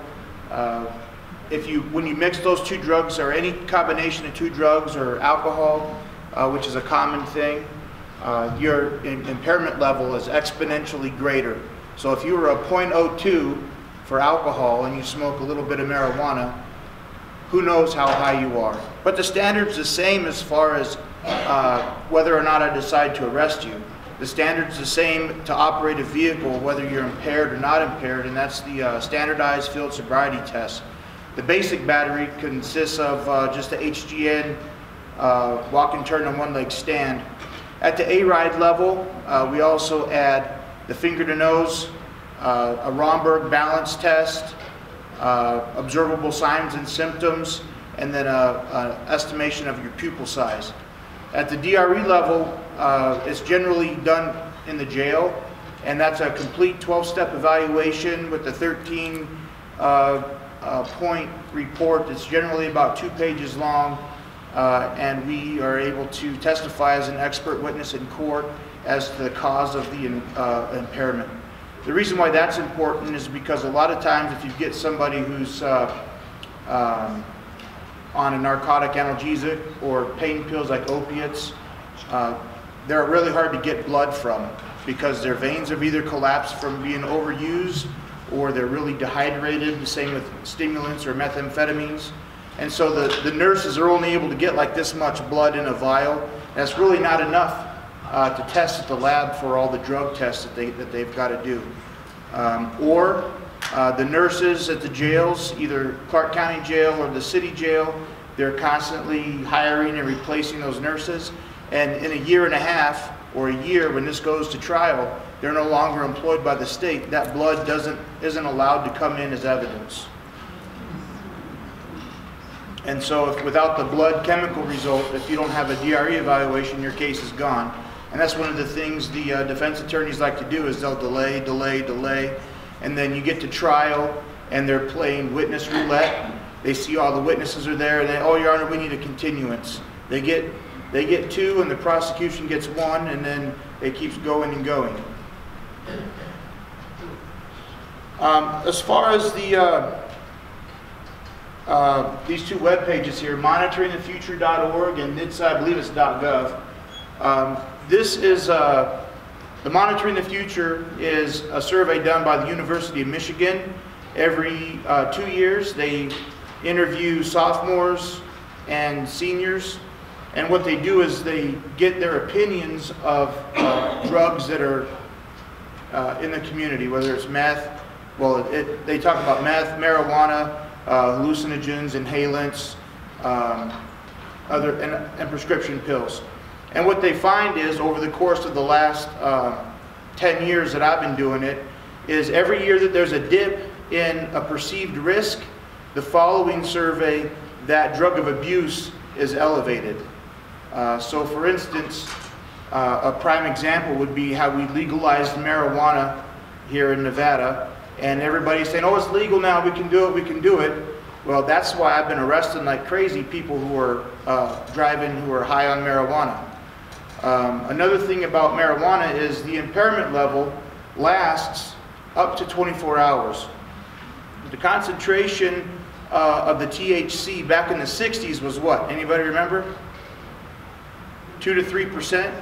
Speaker 6: when you mix those 2 drugs or any combination of 2 drugs or alcohol, which is a common thing, your impairment level is exponentially greater. So if you were a 0.02 for alcohol and you smoke a little bit of marijuana, who knows how high you are. But the standard's the same as far as whether or not I decide to arrest you. The standard's the same to operate a vehicle, whether you're impaired or not impaired, and that's the standardized field sobriety test. The basic battery consists of just the HGN walk and turn on one leg stand. At the A-ride level, we also add the finger to nose, a Romberg balance test, observable signs and symptoms, and then an estimation of your pupil size. At the DRE level, it's generally done in the jail, and that's a complete 12-step evaluation with a 13-point report. It's generally about 2 pages long, and we are able to testify as an expert witness in court as to the cause of the impairment. The reason why that's important is because a lot of times if you get somebody who's on a narcotic analgesic or pain pills like opiates, they're really hard to get blood from because their veins have either collapsed from being overused or they're really dehydrated, the same with stimulants or methamphetamines. And so the nurses are only able to get like this much blood in a vial. That's really not enough to test at the lab for all the drug tests that they've got to do. The nurses at the jails, either Clark County Jail or the city jail, they're constantly hiring and replacing those nurses. And in a year and a half or a year, when this goes to trial, they're no longer employed by the state. That blood isn't allowed to come in as evidence. And so without the blood chemical result, if you don't have a DRE evaluation, your case is gone. And that's one of the things the defense attorneys like to do is they'll delay, and then you get to trial and they're playing witness roulette. They see all the witnesses are there and they, oh, Your Honor, we need a continuance. They get 2 and the prosecution gets 1, and then it keeps going and going. As far as these 2 web pages here, monitoringthefuture.org and NHTSA, I believe it's .gov. This is the Monitoring the Future is a survey done by the University of Michigan. Every 2 years, they interview sophomores and seniors, and what they do is they get their opinions of drugs that are in the community, whether it's meth. Well, they talk about meth, marijuana, hallucinogens, inhalants, and prescription pills. And what they find is, over the course of the last 10 years that I've been doing it, is every year that there's a dip in a perceived risk, the following survey, that drug of abuse is elevated. So for instance, a prime example would be how we legalized marijuana here in Nevada, and everybody's saying, oh, it's legal now, we can do it, we can do it. Well, that's why I've been arresting like crazy people who are driving who are high on marijuana. Another thing about marijuana is the impairment level lasts up to 24 hours. The concentration of the THC back in the 60s was what? Anybody remember? 2 to 3%?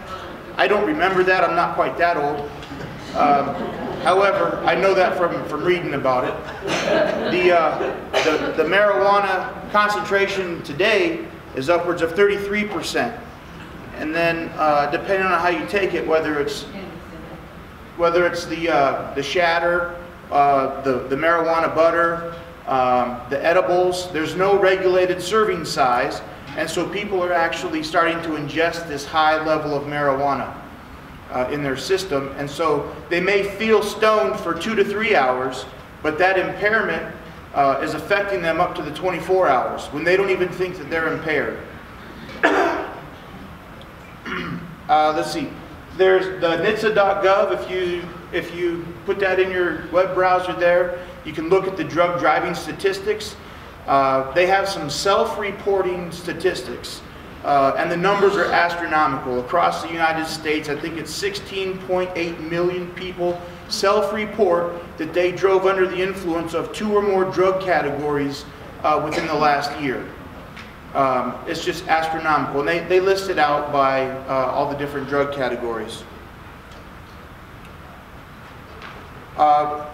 Speaker 6: I don't remember that. I'm not quite that old. However, I know that from reading about it. The marijuana concentration today is upwards of 33%. And then depending on how you take it, whether it's the shatter, the marijuana butter, the edibles, there's no regulated serving size, and so people are actually starting to ingest this high level of marijuana in their system, and so they may feel stoned for 2 to 3 hours, but that impairment is affecting them up to the 24 hours when they don't even think that they're impaired. Let's see. There's the NHTSA.gov. If you put that in your web browser there, you can look at the drug driving statistics. They have some self-reporting statistics, and the numbers are astronomical. Across the United States, I think it's 16.8 million people self-report that they drove under the influence of 2 or more drug categories within the last year. It's just astronomical. And they list it out by all the different drug categories.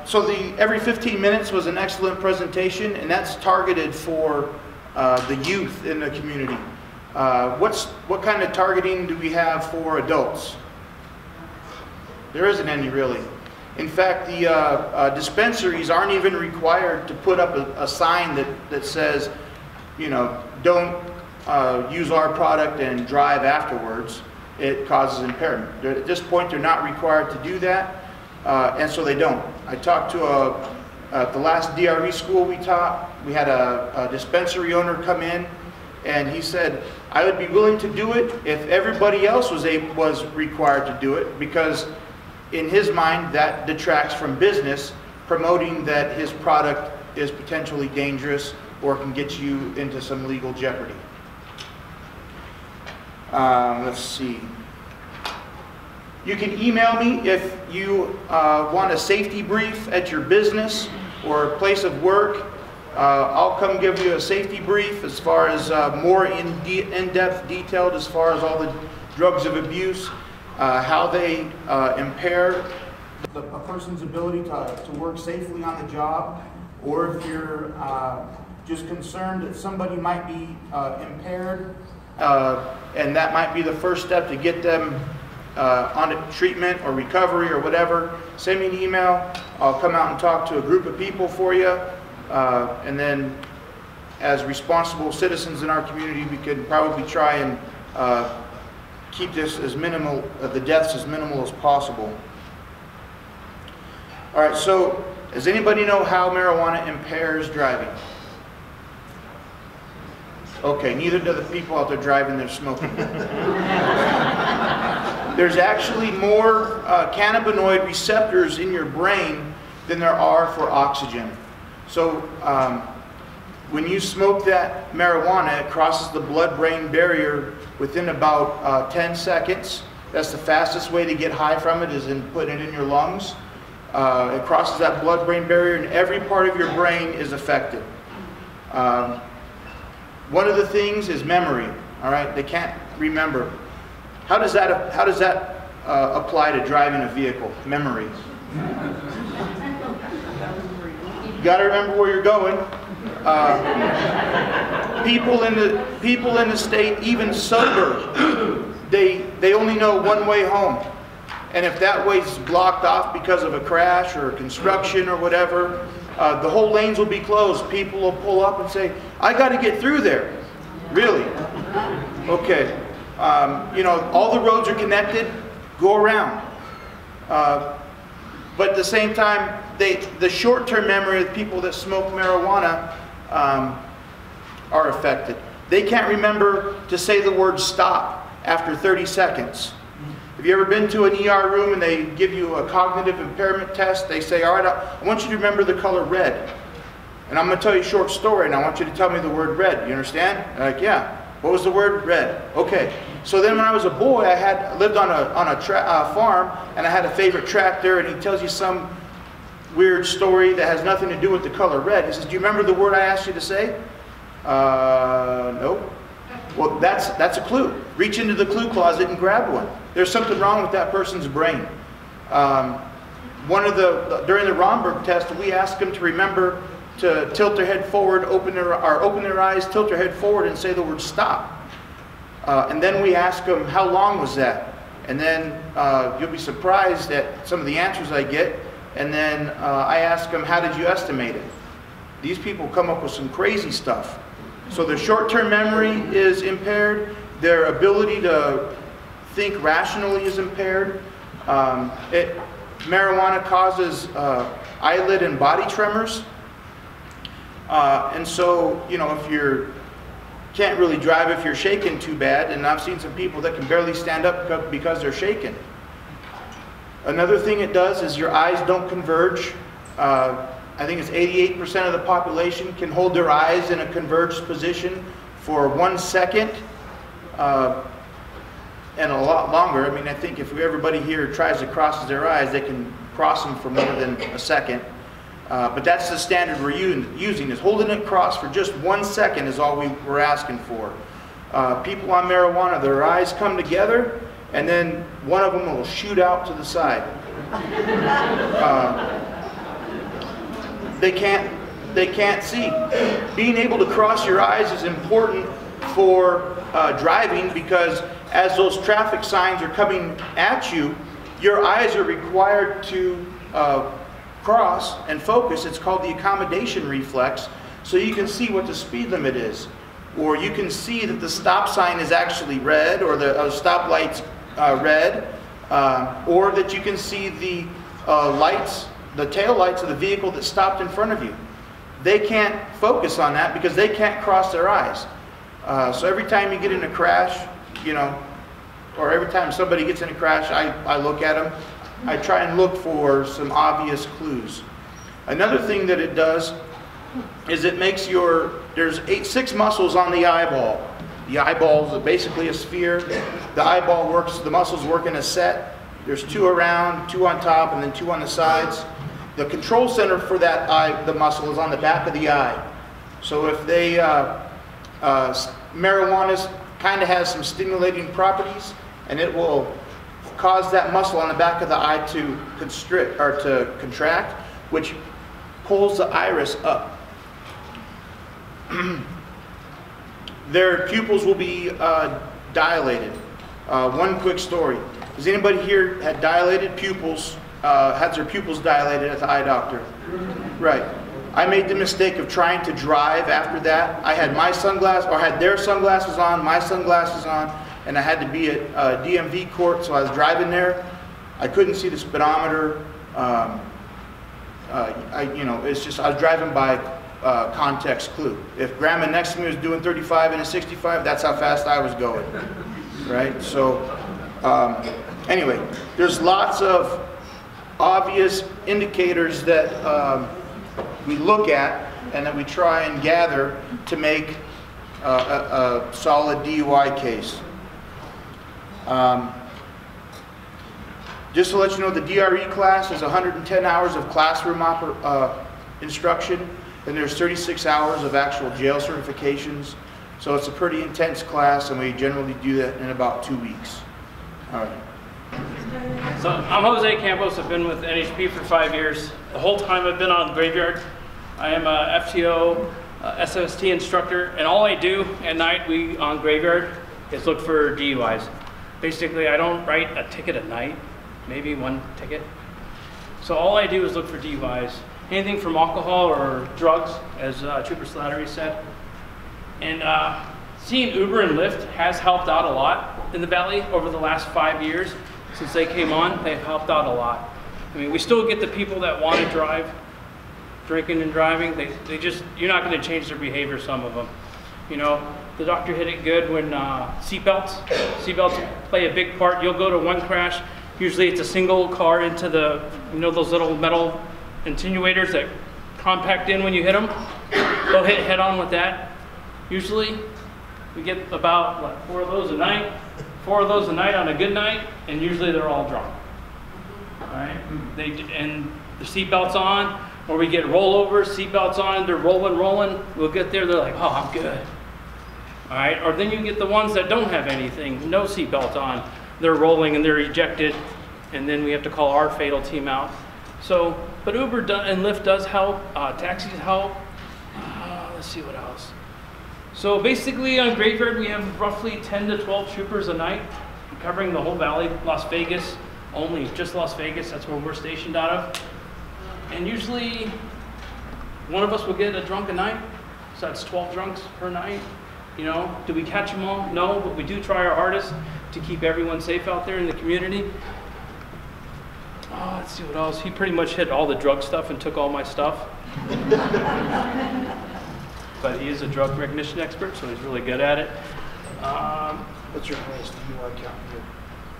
Speaker 6: So every 15 minutes was an excellent presentation, and that's targeted for the youth in the community. What kind of targeting do we have for adults? There isn't any really. In fact, the dispensaries aren't even required to put up a sign that says, you know, don't use our product and drive afterwards, it causes impairment. At this point, they're not required to do that, and so they don't. I talked to the last DRE school we taught, we had a dispensary owner come in, and he said, I would be willing to do it if everybody else was required to do it, because in his mind, that detracts from business, promoting that his product is potentially dangerous or can get you into some legal jeopardy. Let's see. You can email me if you want a safety brief at your business or place of work. I'll come give you a safety brief as far as more in-depth detailed as far as all the drugs of abuse, how they impair a person's ability to work safely on the job, or if you're just concerned that somebody might be impaired, and that might be the first step to get them on a treatment or recovery or whatever, send me an email. I'll come out and talk to a group of people for you, and then as responsible citizens in our community, we could probably try and keep this as minimal, the deaths as minimal as possible. All right, so does anybody know how marijuana impairs driving? Okay, neither do the people out there driving, they're smoking. There's actually more cannabinoid receptors in your brain than there are for oxygen. So when you smoke that marijuana, it crosses the blood-brain barrier within about 10 seconds. That's the fastest way to get high from it, is in putting it in your lungs. It crosses that blood-brain barrier, and every part of your brain is affected. One of the things is memory. All right, they can't remember. How does that apply to driving a vehicle? Memory. You got to remember where you're going. People in the state, even sober, they only know one way home. And if that way's blocked off because of a crash or construction or whatever, the whole lanes will be closed. People will pull up and say, I got to get through there. Really? Okay. You know, all the roads are connected. Go around. But at the same time, the short-term memory of people that smoke marijuana are affected. They can't remember to say the word stop after 30 seconds. Have you ever been to an ER room and they give you a cognitive impairment test? They say, all right, I want you to remember the color red. And I'm going to tell you a short story, and I want you to tell me the word red. You understand? They're like, yeah. What was the word? Red. Okay. So then when I was a boy, I lived on a farm, and I had a favorite tractor, and he tells you some weird story that has nothing to do with the color red. He says, do you remember the word I asked you to say? No. Well, that's a clue. Reach into the clue closet and grab one. There's something wrong with that person's brain. During the Romberg test, we asked them to remember to tilt their head forward, open their eyes, tilt their head forward, and say the word stop. And then we ask them, how long was that? And then you'll be surprised at some of the answers I get. And then I ask them, how did you estimate it? These people come up with some crazy stuff. So their short-term memory is impaired. Their ability to think rationally is impaired. Marijuana causes eyelid and body tremors. And so, you know, if you can't really drive if you're shaking too bad, and I've seen some people that can barely stand up because they're shaking. Another thing it does is your eyes don't converge. I think it's 88% of the population can hold their eyes in a converged position for 1 second, and a lot longer. I mean, I think if everybody here tries to cross their eyes, they can cross them for more than a second. But that's the standard we're using, is holding it crossed for just 1 second is all we're asking for. People on marijuana, their eyes come together, and then one of them will shoot out to the side. They can't see. Being able to cross your eyes is important for driving, because as those traffic signs are coming at you, your eyes are required to cross and focus. It's called the accommodation reflex, so you can see what the speed limit is. or you can see that the stop sign is actually red, or the stop light's red, or that you can see the lights, the tail lights of the vehicle that stopped in front of you. They can't focus on that because they can't cross their eyes. So every time you get in a crash, you know, or every time somebody gets in a crash, I look at them. I try and look for some obvious clues. Another thing that it does is it makes there's 6 muscles on the eyeball. The eyeball is basically a sphere. The eyeball works, the muscles work in a set. There's 2 around, 2 on top, and then 2 on the sides. The control center for that eye, the muscle, is on the back of the eye. So if they, marijuana kind of has some stimulating properties, and it will cause that muscle on the back of the eye to constrict or to contract, which pulls the iris up. Their pupils will be dilated. One quick story. Does anybody here had dilated pupils, had their pupils dilated at the eye doctor? Right. I made the mistake of trying to drive after that. I had my sunglasses, or had their sunglasses on, my sunglasses on, and I had to be at DMV court, so I was driving there. I couldn't see the speedometer. It's just, I was driving by context clue. If grandma next to me was doing 35 and a 65, that's how fast I was going, right? So anyway, there's lots of obvious indicators that we look at and that we try and gather to make a solid DUI case. Just to let you know, the DRE class is 110 hours of classroom instruction, and there's 36 hours of actual jail certifications. So it's a pretty intense class, and we generally do that in about 2 weeks. All right.
Speaker 7: So I'm Jose Campos. I've been with NHP for 5 years. The whole time I've been on Graveyard. I am a FTO SST instructor, and all I do at night on Graveyard is look for DUIs. Basically, I don't write a ticket at night, maybe 1 ticket. So all I do is look for DUIs. Anything from alcohol or drugs, as Trooper Slattery said. And seeing Uber and Lyft has helped out a lot in the Valley over the last 5 years. Since they came on, they've helped out a lot. I mean, we still get the people that want to drive, drinking and driving. They just, you're not going to change their behavior, some of them. You know, the doctor hit it good when seatbelts play a big part. You'll go to one crash, usually it's a single car into the, you know, those little metal attenuators that compact in when you hit them. They'll hit head on with that. Usually, we get about, what, 4 of those a night? 4 of those a night on a good night, and usually they're all drunk. All right, and the seatbelt's on, or we get rollovers, seatbelts on, they're rolling. We'll get there, they're like, oh, I'm good. All right, or then you get the ones that don't have anything, no seatbelt on, they're rolling and they're ejected, and then we have to call our fatal team out. So, but Uber and Lyft does help, taxis help. Let's see what else. So basically on Graveyard we have roughly 10 to 12 troopers a night covering the whole valley. Las Vegas, only just Las Vegas, that's where we're stationed out of. And usually one of us will get a drunk a night, so that's 12 drunks per night. You know, do we catch them all? No, but we do try our hardest to keep everyone safe out there in the community. Oh, let's see what else. He pretty much hit all the drug stuff and took all my stuff. But he is a drug recognition expert, so he's really good at it.
Speaker 6: What's your highest DUI count here?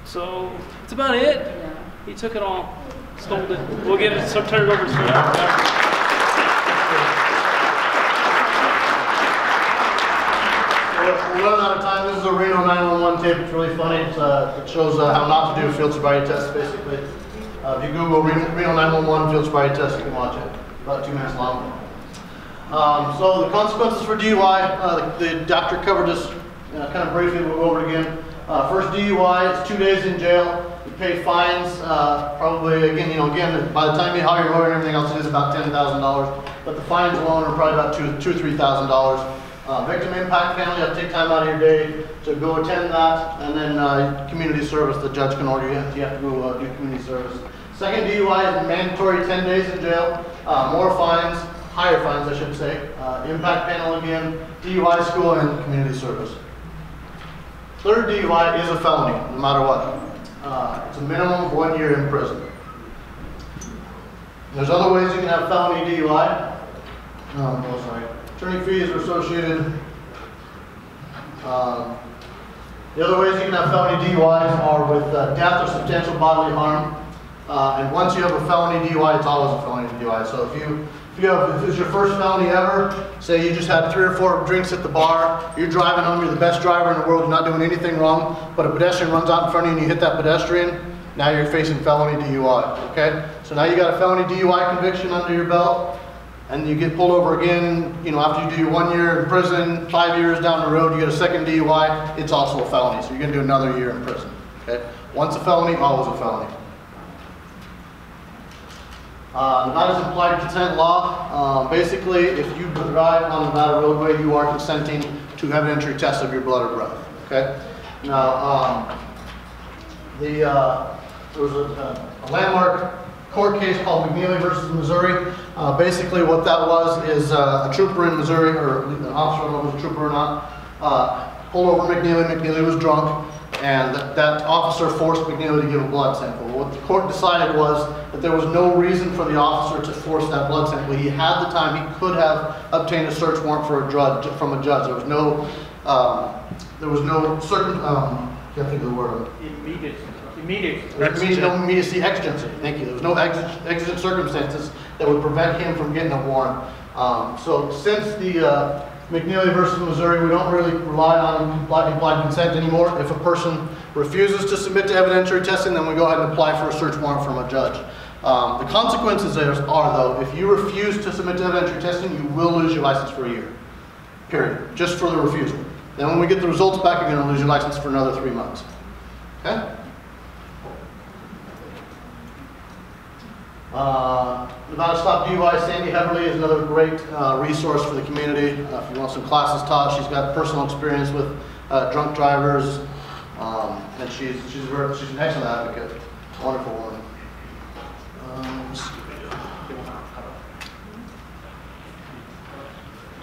Speaker 7: So that's about it. Yeah. He took it all, stole it. We'll get it, turn it over to him.
Speaker 5: We're running out of time. This is a Reno 911 tape. It's really funny. It shows how not to do a field sobriety test, basically. If you Google Reno 911 field sobriety test, you can watch it. About 2 minutes long. So the consequences for DUI, the doctor covered this kind of briefly. We'll go over it again. First DUI, it's 2 days in jail. You pay fines, probably again, by the time you hire your lawyer and everything else, it is about $10,000. But the fines alone are probably about $2,000 to $3,000. Victim impact family, you have to take time out of your day to go attend that, and then community service, the judge can order you have to go do community service. Second DUI is mandatory 10 days in jail, more fines, higher fines, I should say. Impact panel again, DUI school, and community service. Third DUI is a felony, no matter what. It's a minimum of 1 year in prison. There's other ways you can have felony DUI. Attorney fees are associated. The other ways you can have felony DUIs are with death or substantial bodily harm. And once you have a felony DUI, it's always a felony DUI. So if it's your first felony ever, say you just had 3 or 4 drinks at the bar, you're driving home, you're the best driver in the world, you're not doing anything wrong, but a pedestrian runs out in front of you and you hit that pedestrian, now you're facing felony DUI, okay? So now you got a felony DUI conviction under your belt, and you get pulled over again, you know, after you do your 1 year in prison, 5 years down the road, you get a second DUI, it's also a felony, so you're gonna do another year in prison, okay? Once a felony, always a felony. Nevada's implied consent law, basically, if you drive on Nevada roadway, you are consenting to evidentiary tests of your blood or breath, okay? Now, there was a landmark court case called McNeely versus Missouri. Basically what that was is a trooper in Missouri, or an officer, I don't know if it was a trooper or not, pulled over McNeely. McNeely was drunk, and that officer forced McNeely to give a blood sample. What the court decided was that there was no reason for the officer to force that blood sample. He had the time, he could have obtained a search warrant for a drug from a judge. There was no can't think of the word. No immediacy exigency. Thank you. There was no exigent circumstances that would prevent him from getting a warrant. So since the McNeely versus Missouri, we don't really rely on implied consent anymore. If a person refuses to submit to evidentiary testing, then we go ahead and apply for a search warrant from a judge. The consequences are though, if you refuse to submit to evidentiary testing, you will lose your license for a year. Period. Just for the refusal. Then when we get the results back, you're going to lose your license for another 3 months. Okay? Nevada Stop DUI, Sandy Heverly is another great resource for the community. If you want some classes taught, she's got personal experience with drunk drivers, and she's an excellent advocate. Wonderful woman.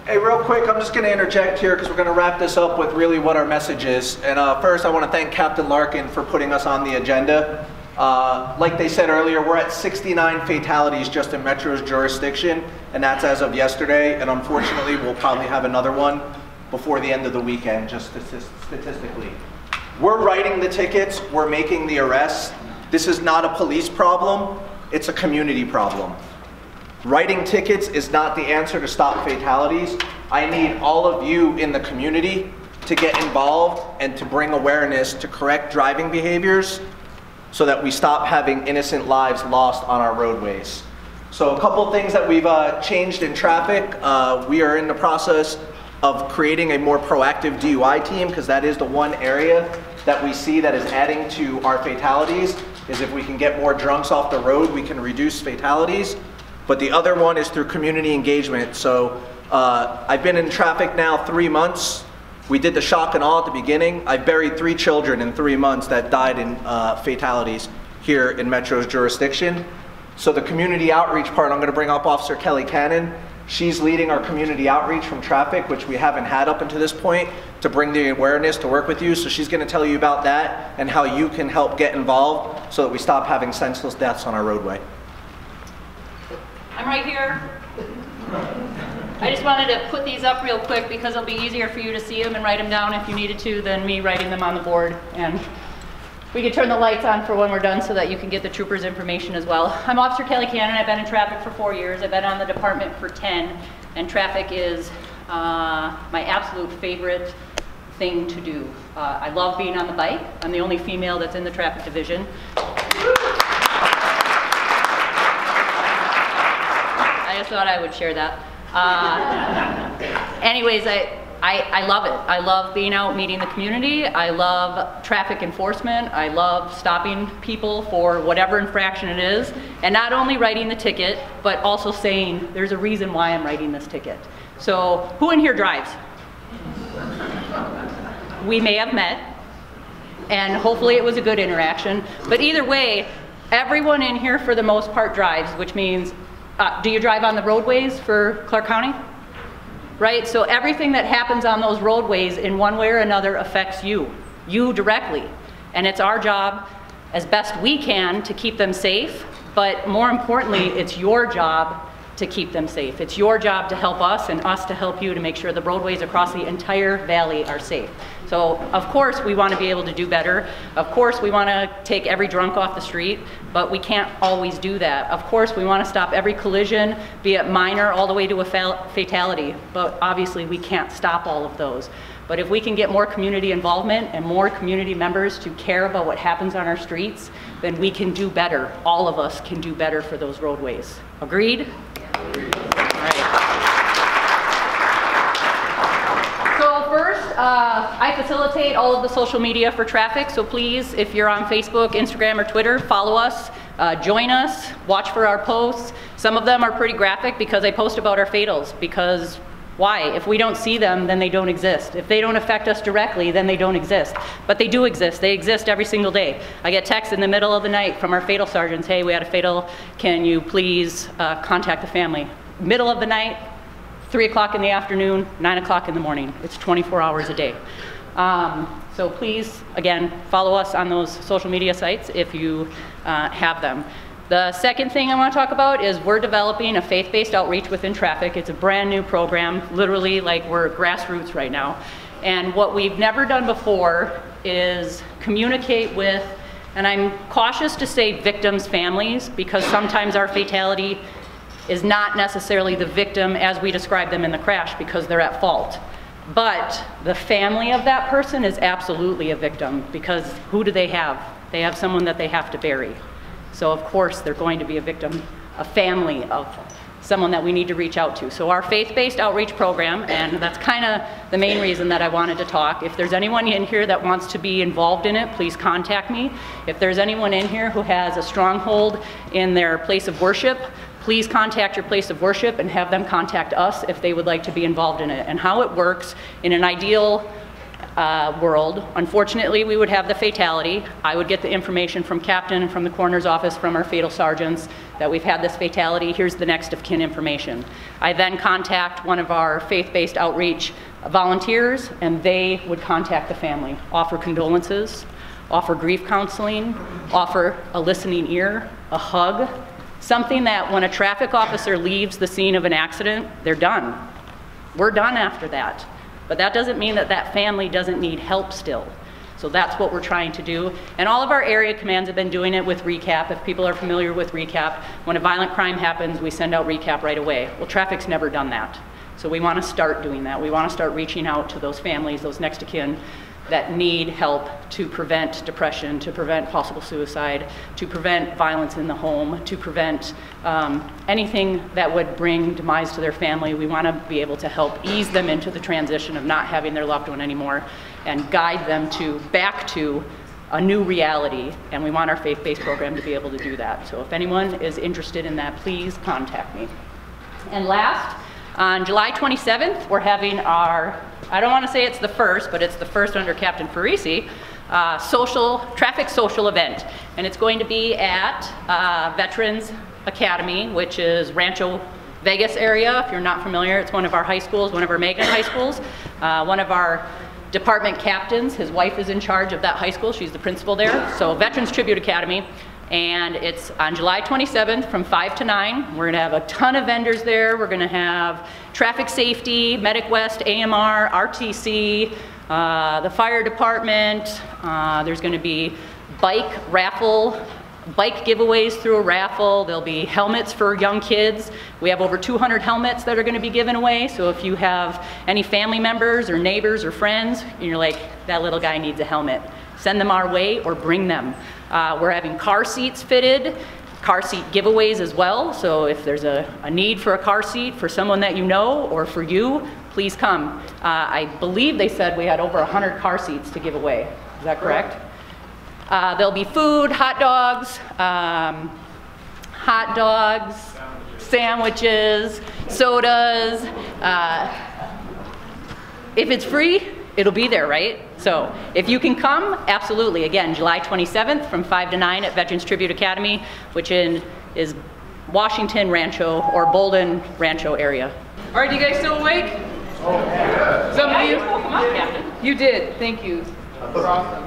Speaker 8: Hey, real quick, I'm just going to interject here because we're going to wrap this up with really what our message is. And first, I want to thank Captain Larkin for putting us on the agenda. Like they said earlier, we're at 69 fatalities just in Metro's jurisdiction, and that's as of yesterday. And unfortunately, we'll probably have another one before the end of the weekend, just statistically. We're writing the tickets, we're making the arrests. This is not a police problem, it's a community problem. Writing tickets is not the answer to stop fatalities. I need all of you in the community to get involved and to bring awareness to correct driving behaviors so that we stop having innocent lives lost on our roadways. So a couple things that we've changed in traffic. We are in the process of creating a more proactive DUI team, because that is the one area that we see that is adding to our fatalities, is if we can get more drunks off the road, we can reduce fatalities. But the other one is through community engagement. So I've been in traffic now 3 months. We did the shock and awe at the beginning. I buried 3 children in 3 months that died in fatalities here in Metro's jurisdiction. So the community outreach part, I'm going to bring up Officer Kelly Cannon. She's leading our community outreach from traffic, which we haven't had up until this point, to bring the awareness to work with you. So she's going to tell you about that and how you can help get involved so that we stop having senseless deaths on our roadway.
Speaker 9: I'm right here. I just wanted to put these up real quick because it'll be easier for you to see them and write them down if you needed to than me writing them on the board. And we can turn the lights on for when we're done so that you can get the troopers' information as well. I'm Officer Kelly Cannon. I've been in traffic for 4 years. I've been on the department for 10, and traffic is my absolute favorite thing to do. I love being on the bike. I'm the only female that's in the traffic division. I just thought I would share that. Anyways, I love it. I love being out meeting the community. I love traffic enforcement. I love stopping people for whatever infraction it is, and not only writing the ticket, but also saying there's a reason why I'm writing this ticket. So who in here drives? We may have met, and hopefully it was a good interaction, but either way, everyone in here for the most part drives, which means do you drive on the roadways for Clark County? Right, so everything that happens on those roadways in one way or another affects you directly. And it's our job, as best we can, to keep them safe, but more importantly, it's your job to keep them safe. It's your job to help us and us to help you to make sure the roadways across the entire valley are safe. So of course we want to be able to do better. Of course we want to take every drunk off the street, but we can't always do that. Of course we want to stop every collision, be it minor all the way to a fatality, but obviously we can't stop all of those. But if we can get more community involvement and more community members to care about what happens on our streets, then we can do better. All of us can do better for those roadways. Agreed? Agreed. All right. So first, I facilitate all of the social media for traffic, so please, if you're on Facebook, Instagram, or Twitter, follow us, join us, watch for our posts. Some of them are pretty graphic because I post about our fatals, because why? If we don't see them, then they don't exist. If they don't affect us directly, then they don't exist. But they do exist. They exist every single day. I get texts in the middle of the night from our fatal sergeants, hey, we had a fatal, can you please contact the family? Middle of the night, 3 o'clock in the afternoon, 9 o'clock in the morning. It's 24 hours a day. So please, again, follow us on those social media sites if you have them. The second thing I want to talk about is we're developing a faith-based outreach within traffic. It's a brand new program, literally like we're grassroots right now. And what we've never done before is communicate with, and I'm cautious to say victims' families, because sometimes our fatality is not necessarily the victim as we describe them in the crash because they're at fault. But the family of that person is absolutely a victim, because who do they have? They have someone that they have to bury. So of course they're going to be a victim, a family of someone that we need to reach out to. So our faith-based outreach program, and that's kind of the main reason that I wanted to talk. If there's anyone in here that wants to be involved in it, please contact me. If there's anyone in here who has a stronghold in their place of worship, please contact your place of worship and have them contact us if they would like to be involved in it. And how it works in an ideal world, unfortunately, we would have the fatality. I would get the information from captain and from the coroner's office, from our fatal sergeants, that we've had this fatality. Here's the next of kin information. I then contact one of our faith-based outreach volunteers, and they would contact the family, offer condolences, offer grief counseling, offer a listening ear, a hug, something that when a traffic officer leaves the scene of an accident, they're done. We're done after that. But that doesn't mean that that family doesn't need help still. So that's what we're trying to do. And all of our area commands have been doing it with RECAP. If people are familiar with RECAP, when a violent crime happens, we send out RECAP right away. Well, traffic's never done that. So we want to start doing that. We want to start reaching out to those families, those next of kin, that need help to prevent depression, to prevent possible suicide, to prevent violence in the home, to prevent anything that would bring demise to their family. We want to be able to help ease them into the transition of not having their loved one anymore and guide them back to a new reality. And we want our faith-based program to be able to do that. So if anyone is interested in that, please contact me. And last, on July 27th, we're having our, I don't want to say it's the first, but it's the first under Captain Farisi, traffic social event. And it's going to be at Veterans Academy, which is Rancho Vegas area. If you're not familiar, it's one of our high schools, one of our magnet high schools. One of our department captains, his wife is in charge of that high school. She's the principal there. So Veterans Tribute Academy. And it's on July 27th from 5 to 9. We're gonna have a ton of vendors there. We're gonna have traffic safety, Medic West, AMR, RTC, the fire department. There's gonna be bike giveaways through a raffle. There'll be helmets for young kids. We have over 200 helmets that are gonna be given away. So if you have any family members or neighbors or friends, and you're like, that little guy needs a helmet, send them our way or bring them. We're having car seats fitted, car seat giveaways as well. So if there's a need for a car seat for someone that you know or for you, please come. I believe they said we had over 100 car seats to give away. Is that correct? There'll be food, hot dogs, sandwiches, sodas. If it's free, it'll be there, right? So if you can come, absolutely. Again, July 27th from 5 to 9 at Veterans Tribute Academy, which is Washington, Rancho, or Bolden, Rancho area.
Speaker 1: All right, you guys still awake? Some of
Speaker 9: Yeah,
Speaker 1: you?
Speaker 9: you're welcome up, Captain.
Speaker 1: You did, thank you. You're awesome.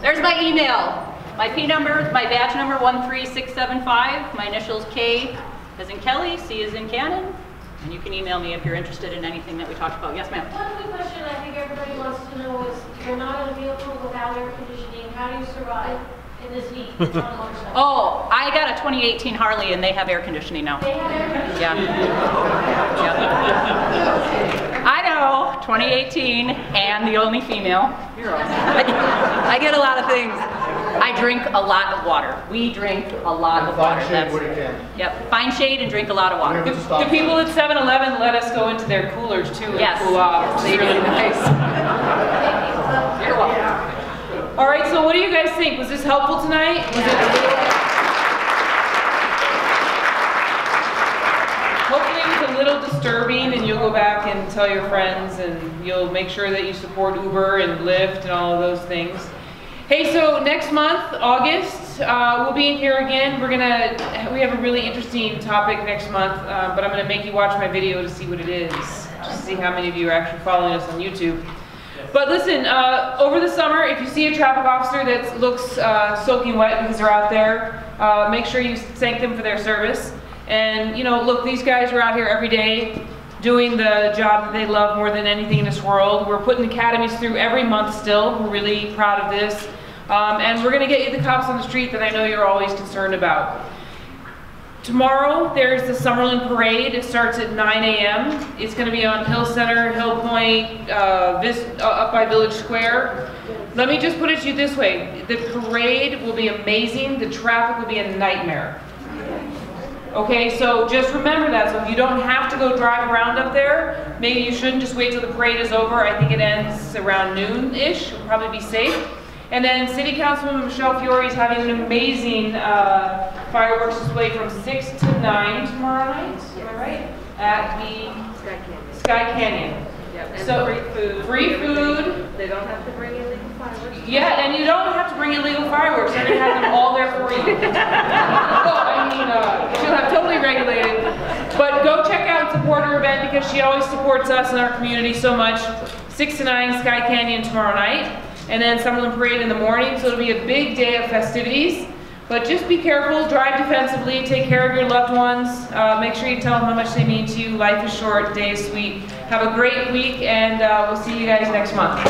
Speaker 9: There's my email. My P number, my badge number 13675. My initials K as in Kelly, C as in Cannon. And you can email me if you're interested in anything that we talked about. Yes, ma'am.
Speaker 10: One quick question I think everybody wants to know is, you're not in a vehicle without air conditioning. How do you survive in this heat on a motorcycle?
Speaker 9: Oh, I got a 2018 Harley and they have air conditioning now.
Speaker 10: They have air conditioning?
Speaker 9: Yeah. I know, 2018 and the only female. You're awesome. I get a lot of things. I drink a lot of water. We drink a lot of water.
Speaker 5: Find shade where you can.
Speaker 9: Yep, find shade and drink a lot of water.
Speaker 1: The people at 7-Eleven let us go into their coolers too
Speaker 9: Yes.
Speaker 1: and cool off. It's really nice.
Speaker 9: You're welcome.
Speaker 1: All right, so what do you guys think? Was this helpful tonight? Was it Hopefully it was a little disturbing and you'll go back and tell your friends and you'll make sure that you support Uber and Lyft and all of those things. Hey, so next month, August, we'll be in here again. We have a really interesting topic next month, but I'm gonna make you watch my video to see what it is, just to see how many of you are actually following us on YouTube. But listen, over the summer, if you see a traffic officer that looks soaking wet because they're out there, make sure you thank them for their service. And you know, look, these guys are out here every day doing the job that they love more than anything in this world. We're putting academies through every month still. We're really proud of this. And we're gonna get you the cops on the street that I know you're always concerned about. Tomorrow, there's the Summerlin Parade. It starts at 9 a.m. It's gonna be on Hill Center, Hill Point, up by Village Square. Let me just put it to you this way. The parade will be amazing. The traffic will be a nightmare. Okay, so just remember that. So if you don't have to go drive around up there, maybe you shouldn't, just wait till the parade is over. I think it ends around noon-ish. It'll probably be safe. And then City Councilwoman Michelle Fiore is having an amazing fireworks display from 6 to 9 tomorrow night. Am I right? At the Sky Canyon.
Speaker 11: Yep, and
Speaker 1: So
Speaker 11: free food.
Speaker 1: Free food.
Speaker 11: They don't have to bring illegal fireworks.
Speaker 1: Yeah, and you don't have to bring illegal fireworks. They're gonna have them all there for you. Well, I mean, she'll have totally regulated. But go check out and support her event because she always supports us and our community so much. 6 to 9 Sky Canyon tomorrow night. And then Summerlin Parade in the morning, so it'll be a big day of festivities. But just be careful, drive defensively, take care of your loved ones, make sure you tell them how much they mean to you. Life is short, day is sweet. Have a great week, and we'll see you guys next month.